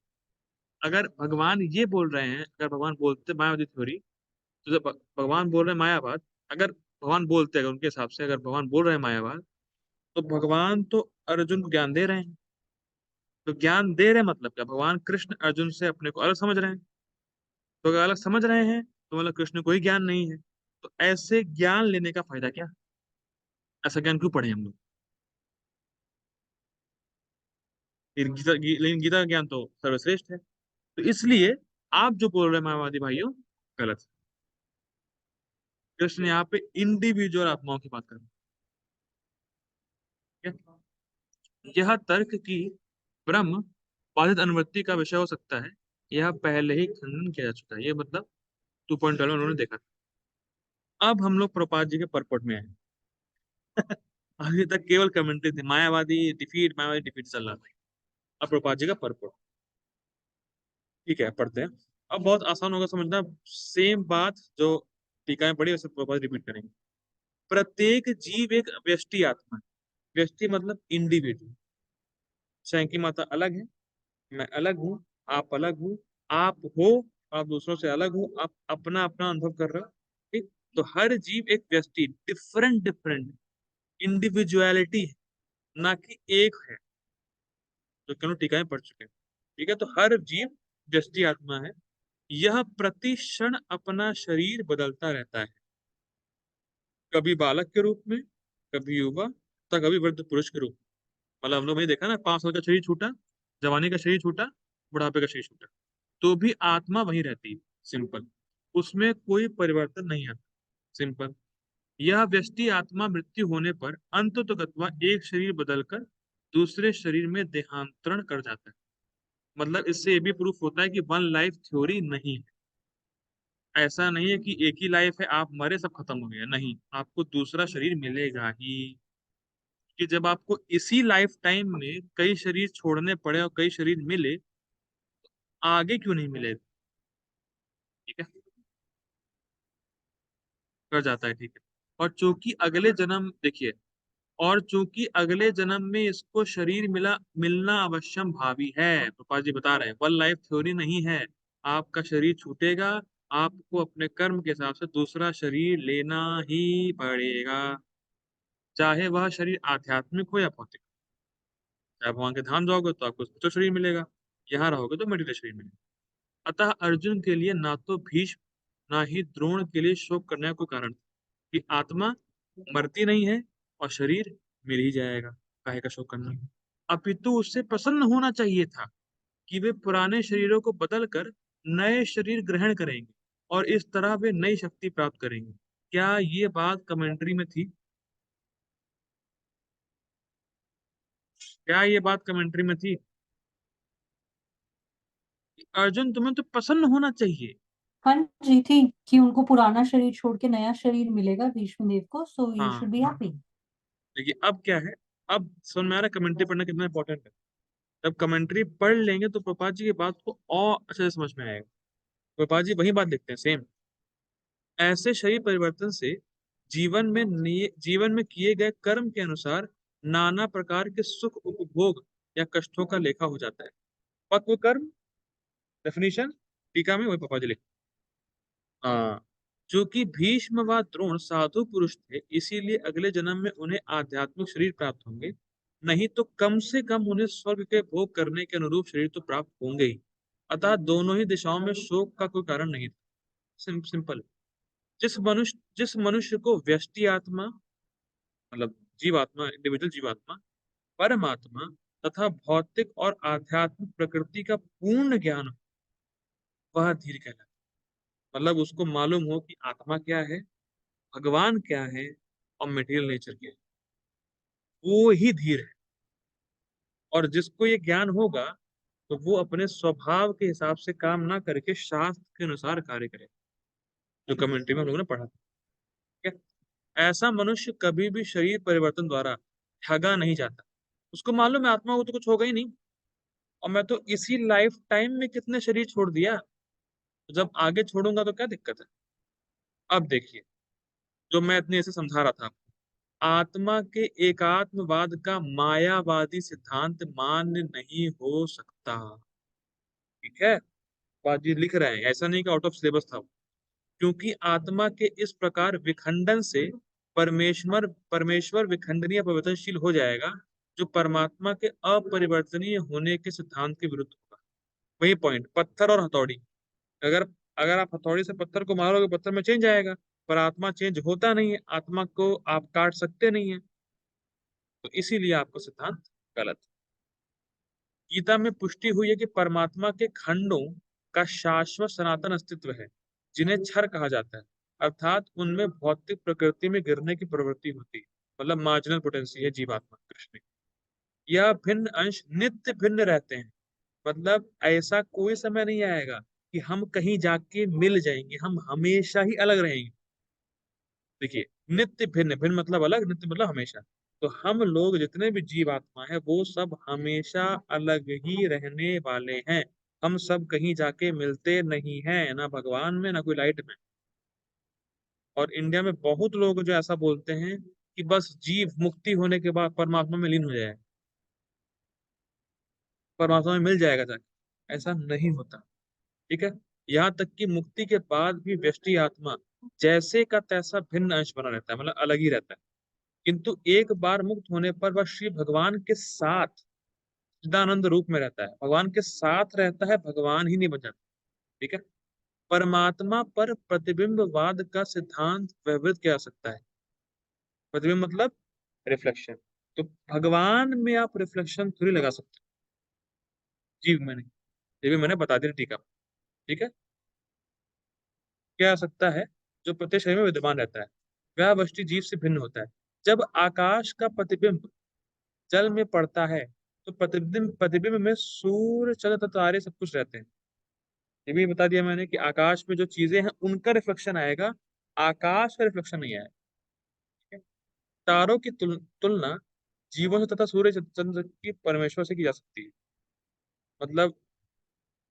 अगर भगवान ये बोल रहे हैं, अगर भगवान बोलते मायावादी थ्योरी, तो जब भगवान बोल रहे हैं मायावाद, अगर भगवान बोलते, अगर उनके हिसाब से अगर भगवान बोल रहे हैं मायावाद, तो भगवान तो अर्जुन को ज्ञान दे रहे हैं। तो ज्ञान दे रहे हैं मतलब क्या? भगवान कृष्ण अर्जुन से अपने को अलग समझ रहे हैं। तो अगर अलग समझ रहे हैं, तो मतलब कृष्ण को ही ज्ञान नहीं है। तो ऐसे ज्ञान लेने का फायदा क्या? ऐसा ज्ञान क्यों पढ़े हम लोग? लेकिन गीता का ज्ञान तो सर्वश्रेष्ठ है। तो इसलिए आप जो बोल रहे हैं मायावादी भाइयों, गलत है। कृष्ण यहाँ पे इंडिविजुअल आत्माओं की बात कर रहे हैं। ठीक है? यह तर्क की ब्रह्म बाधित अनुवृत्ति का विषय हो सकता है, यह पहले ही खंडन किया जा चुका है। ये मतलब 2.12 उन्होंने देखा था। अब हम लोग प्रभुपाद जी के परपट में आए। अभी तक केवल कमेंट्री थी, मायावादी डिफीट चल रहा था। अब प्रभुपाद जी का परपट। ठीक है, पढ़ते हैं। अब बहुत आसान होगा समझना, सेम बात जो टीका में पढ़ी उसे प्रभुपाद रिपीट करेंगे। प्रत्येक जीव एक व्यष्टि आत्मा है। व्यष्टि मतलब इंडिविजुअल। सैंकी माता अलग है, मैं अलग हूँ, आप अलग हूँ, आप हो, आप दूसरों से अलग हो, आप अपना अपना अनुभव कर रहे हो। ठीक? तो हर जीव एक व्यक्ति, डिफरेंट डिफरेंट इंडिविजुअलिटी है, ना कि एक है, जो कि हम लोग टीका में पढ़ चुके हैं। ठीक है, तो हर जीव व्यष्टि आत्मा है। यह प्रति क्षण अपना शरीर बदलता रहता है, कभी बालक के रूप में, कभी युवा, तो कभी वृद्ध पुरुष के रूप में। मतलब हम लोग ने देखा ना, 5 साल का शरीर छूटा, जवानी का शरीर छूटा, बुढ़ापे का शरीर छूटा, तो भी आत्मा वही रहती है। सिंपल, उसमें कोई परिवर्तन नहीं आता। सिंपल। यह व्यष्टि आत्मा मृत्यु होने पर अंततोगत्वा एक शरीर बदलकर दूसरे शरीर में देहांतरण कर जाता है। मतलब इससे ये भी प्रूफ होता है कि वन लाइफ थ्योरी नहीं है। ऐसा नहीं है कि एक ही लाइफ है, आप मरे सब खत्म हो गया, नहीं, आपको दूसरा शरीर मिलेगा ही। कि जब आपको इसी लाइफ टाइम में कई शरीर छोड़ने पड़े और कई शरीर मिले, आगे क्यों नहीं मिलेगा? ठीक है, कर जाता है। ठीक है। और चूंकि अगले जन्म, देखिए, और चूंकि अगले जन्म में इसको शरीर मिलना अवश्यम भावी है। पापा जी बता रहे हैं वन लाइफ थ्योरी नहीं है। आपका शरीर छूटेगा, आपको अपने कर्म के हिसाब से दूसरा शरीर लेना ही पड़ेगा, चाहे वह शरीर आध्यात्मिक हो या भौतिक। चाहे भगवान के धाम जाओगे तो आपको स्पिरिचुअल शरीर मिलेगा, यहाँ रहोगे तो मेडिकल शरीर मिलेगा। अतः अर्जुन के लिए ना तो भीष्म ना ही द्रोण के लिए शोक करने का कोई कारण था, कि आत्मा मरती नहीं है और शरीर मिल ही जाएगा, काहे का शोक करना। अपितु उससे प्रसन्न होना चाहिए था कि वे पुराने शरीरों को बदलकर नए शरीर ग्रहण करेंगे और इस तरह वे नई शक्ति प्राप्त करेंगे। क्या ये बात कमेंट्री में थी? क्या ये बात कमेंट्री में थी? अर्जुन तुम्हें तो प्रसन्न होना चाहिए। हाँ जी थी, कि उनको पुराना शरीर छोड़ के नया शरीर मिलेगा भीष्म देव को, सो यू हाँ शुड बी हैप्पी। देखिए अब क्या है, अब समझ में आ रहा है कमेंट्री पढ़ना कितना इंपॉर्टेंट है। जब कमेंट्री पढ़ लेंगे तो प्रभुपाद जी की बात को और अच्छे से समझ में आएगा। प्रभुपाद जी वही बात लिखते हैं सेम। ऐसे शरीर परिवर्तन से जीवन में किए गए कर्म के अनुसार नाना प्रकार के सुख उपभोग या कष्टों का लेखा हो जाता है। पक्व कर्म डेफिनेशन टीका में वही पापा जी लिखते हैं। चूंकि भीष्म व द्रोण साधु पुरुष थे, इसीलिए अगले जन्म में उन्हें आध्यात्मिक शरीर प्राप्त होंगे, नहीं तो कम से कम उन्हें स्वर्ग के भोग करने के अनुरूप शरीर तो प्राप्त होंगे ही। अतः दोनों ही दिशाओं में शोक का कोई कारण नहीं था। सिंपल। जिस मनुष्य को व्यष्टि आत्मा मतलब जीवात्मा, इंडिविजुअल जीवात्मा, परमात्मा तथा भौतिक और आध्यात्मिक प्रकृति का पूर्ण ज्ञान हो, वह धीर कहलाता है। मतलब उसको मालूम हो कि आत्मा क्या है, भगवान क्या है और मटेरियल नेचर क्या है, वो ही धीर है। और जिसको ये ज्ञान होगा तो वो अपने स्वभाव के हिसाब से काम ना करके शास्त्र के अनुसार कार्य करे, जो कमेंट्री में हम लोगों ने पढ़ा था। ठीक है? ऐसा मनुष्य कभी भी शरीर परिवर्तन द्वारा ठगा नहीं जाता। उसको मालूम है आत्मा को तो कुछ होगा ही नहीं, और मैं तो इसी लाइफ टाइम में कितने शरीर छोड़ दिया, तो जब आगे छोड़ूंगा तो क्या दिक्कत है। अब देखिए, जो मैं इतने ऐसे समझा रहा था, आत्मा के एकात्मवाद का मायावादी सिद्धांत मान्य नहीं हो सकता। ठीक है, बाजी लिख रहे हैं, ऐसा नहीं कि आउट ऑफ सिलेबस था। क्योंकि आत्मा के इस प्रकार विखंडन से परमेश्वर परमेश्वर विखंडनीय परिवर्तनशील हो जाएगा, जो परमात्मा के अपरिवर्तनीय होने के सिद्धांत के विरुद्ध होगा। वही पॉइंट, पत्थर और हथौड़ी। अगर अगर आप हथौड़ी से पत्थर को मारोगे, पत्थर में चेंज आएगा, पर आत्मा चेंज होता नहीं है, आत्मा को आप काट सकते नहीं है। तो इसीलिए आपका सिद्धांत गलत है। गीता में पुष्टि हुई है कि परमात्मा के खंडों का शाश्वत सनातन अस्तित्व है, जिन्हें क्षर कहा जाता है, अर्थात उनमें भौतिक प्रकृति में गिरने की प्रवृत्ति होती है। मतलब मार्जिनल पोटेंसी है जीवात्मा कृष्ण। यह भिन्न अंश नित्य भिन्न रहते हैं। मतलब ऐसा कोई समय नहीं आएगा कि हम कहीं जाके मिल जाएंगे, हम हमेशा ही अलग रहेंगे। देखिए, नित्य भिन्न, भिन्न मतलब अलग, नित्य मतलब हमेशा। तो हम लोग जितने भी जीवात्मा है वो सब हमेशा अलग ही रहने वाले हैं। हम सब कहीं जाके मिलते नहीं हैं, ना भगवान में ना कोई लाइट में। और इंडिया में बहुत लोग जो ऐसा बोलते हैं कि बस जीव मुक्ति होने के बाद परमात्मा में लीन हो जाए, परमात्मा में मिल जाएगा जाके। ऐसा नहीं होता। ठीक है, यहाँ तक कि मुक्ति के बाद भी व्यष्टि आत्मा जैसे का तैसा भिन्न अंश बना रहता है, मतलब अलग ही रहता है। किंतु एक बार मुक्त होने पर वह श्री भगवान के साथ चिदानंद रूप में रहता है, भगवान के साथ रहता है, भगवान ही नहीं बन जाता। ठीक है, परमात्मा पर प्रतिबिंबवाद का सिद्धांत व्यवहित किया जा सकता है। प्रतिबिंब मतलब रिफ्लेक्शन। तो भगवान में आप रिफ्लेक्शन थोड़ी लगा सकते हो, जीव में नहीं। ये भी मैंने बता दिया टीका में। ठीक है, क्या आ सकता है, जो प्रत्येक शरीर में विद्यमान रहता है वह वस्तु जीव से भिन्न होता है। जब आकाश का प्रतिबिंब जल में पड़ता है तो प्रतिबिंब प्रतिबिंब में सूर्य चंद्र तारे सब कुछ रहते हैं। ये भी बता दिया मैंने कि आकाश में जो चीजें हैं उनका रिफ्लेक्शन आएगा, आकाश का रिफ्लेक्शन नहीं आएगा। ठीक है? तारों की तुलना जीवों से तथा सूर्य चंद्र की परमेश्वर से की जा सकती है। मतलब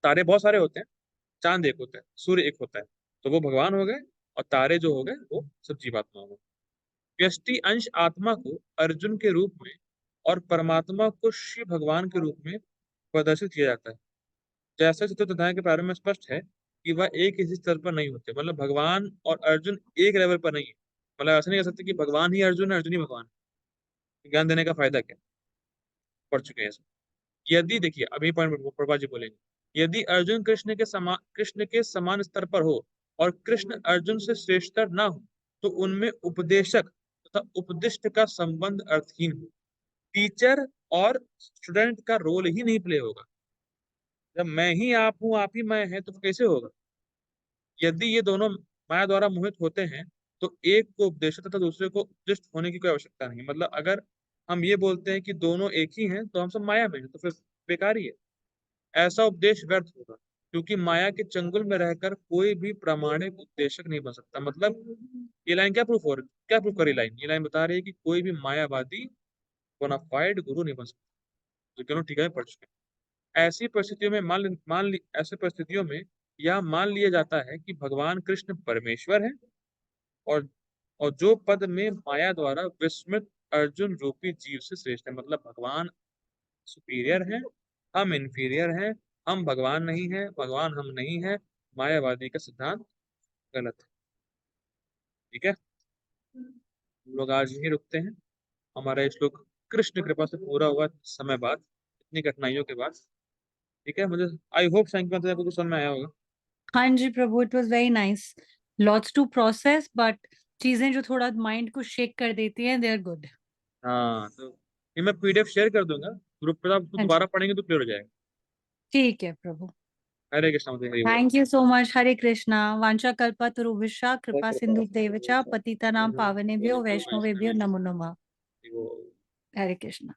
तारे बहुत सारे होते हैं, चांद एक होता है, सूर्य एक होता है, तो वो भगवान हो गए, और तारे जो हो गए वो सब जीवात्मा हो गए। व्यष्टि अंश आत्मा को अर्जुन के रूप में और परमात्मा को श्री भगवान के रूप में प्रदर्शित किया जाता है। जैसे चतुर्थ अध्याय के प्रारंभ में स्पष्ट है कि वह एक ही स्तर पर नहीं होते। मतलब भगवान और अर्जुन एक लेवल पर नहीं है। मतलब ऐसा नहीं कह सकते कि भगवान ही अर्जुन है, अर्जुन ही भगवान है। ज्ञान देने का फायदा क्या? पढ़ चुके हैं इसमें। यदि देखिए अभी पॉइंट प्रभा जी बोलेंगे, यदि अर्जुन कृष्ण के समान स्तर पर हो और कृष्ण अर्जुन से श्रेष्ठतर ना हो, तो उनमें उपदेशक तथा उपदिष्ट का संबंध अर्थहीन हो। टीचर और स्टूडेंट का रोल ही नहीं प्ले होगा। जब मैं ही आप हूं, आप ही मैं है, तो कैसे होगा? यदि ये दोनों माया द्वारा मोहित होते हैं, तो एक को उपदेशक तथा दूसरे को उपदिष्ट होने की कोई आवश्यकता नहीं। मतलब अगर हम ये बोलते हैं कि दोनों एक ही हैं, तो हम सब माया में हैं, तो फिर बेकार ही है। ऐसा उपदेश व्यर्थ होगा, क्योंकि माया के चंगुल में रहकर कोई भी प्रामाणिक उपदेशक नहीं बन सकता। मतलब ये लाइन क्या प्रूफ कर रही लाइन? ये लाइन बता रही है कि कोई भी मायावादी बोनाफाइड गुरु नहीं बन सकता। तो दोनों ठीक है, पढ़ चुके हैं। ऐसी परिस्थितियों में यह मान लिया जाता है कि भगवान कृष्ण परमेश्वर है, और जो पद में माया द्वारा विस्मृत अर्जुन रूपी जीव से श्रेष्ठ है। मतलब भगवान सुपीरियर है, हम इन्फीरियर हैं। हम भगवान नहीं है, भगवान हम नहीं है। मायावादी का सिद्धांत गलत है। ठीक है, हम लोग आज यहीं रुकते हैं। हमारा ये श्लोक कृष्ण कृपा से पूरा हुआ समय बाद, इतनी कठिनाइयों के बाद। ठीक है, मुझे आई होप संख्या को कुछ समझ में आया होगा। हाँ जी प्रभु, it was very nice, lots to process, but चीजें जो थोड़ा माइंड को शेक कर देती हैं, दे आर गुड। हाँ, तो ये मैं पीडीएफ शेयर कर दूंगा ग्रुप पे, आप हाँ जी, दोबारा पढ़ेंगे तो क्लियर हो जाएगा। ठीक है प्रभु। हरे कृष्ण हरे बोल। Thank you so much. Hare Krishna. वांछा कल्पतरुभ्यश्च कृपा सिंधुभ्यैव च पतितानां पावनेभ्यो वैष्णवेभ्यो नमो नमः। हरे कृष्णा।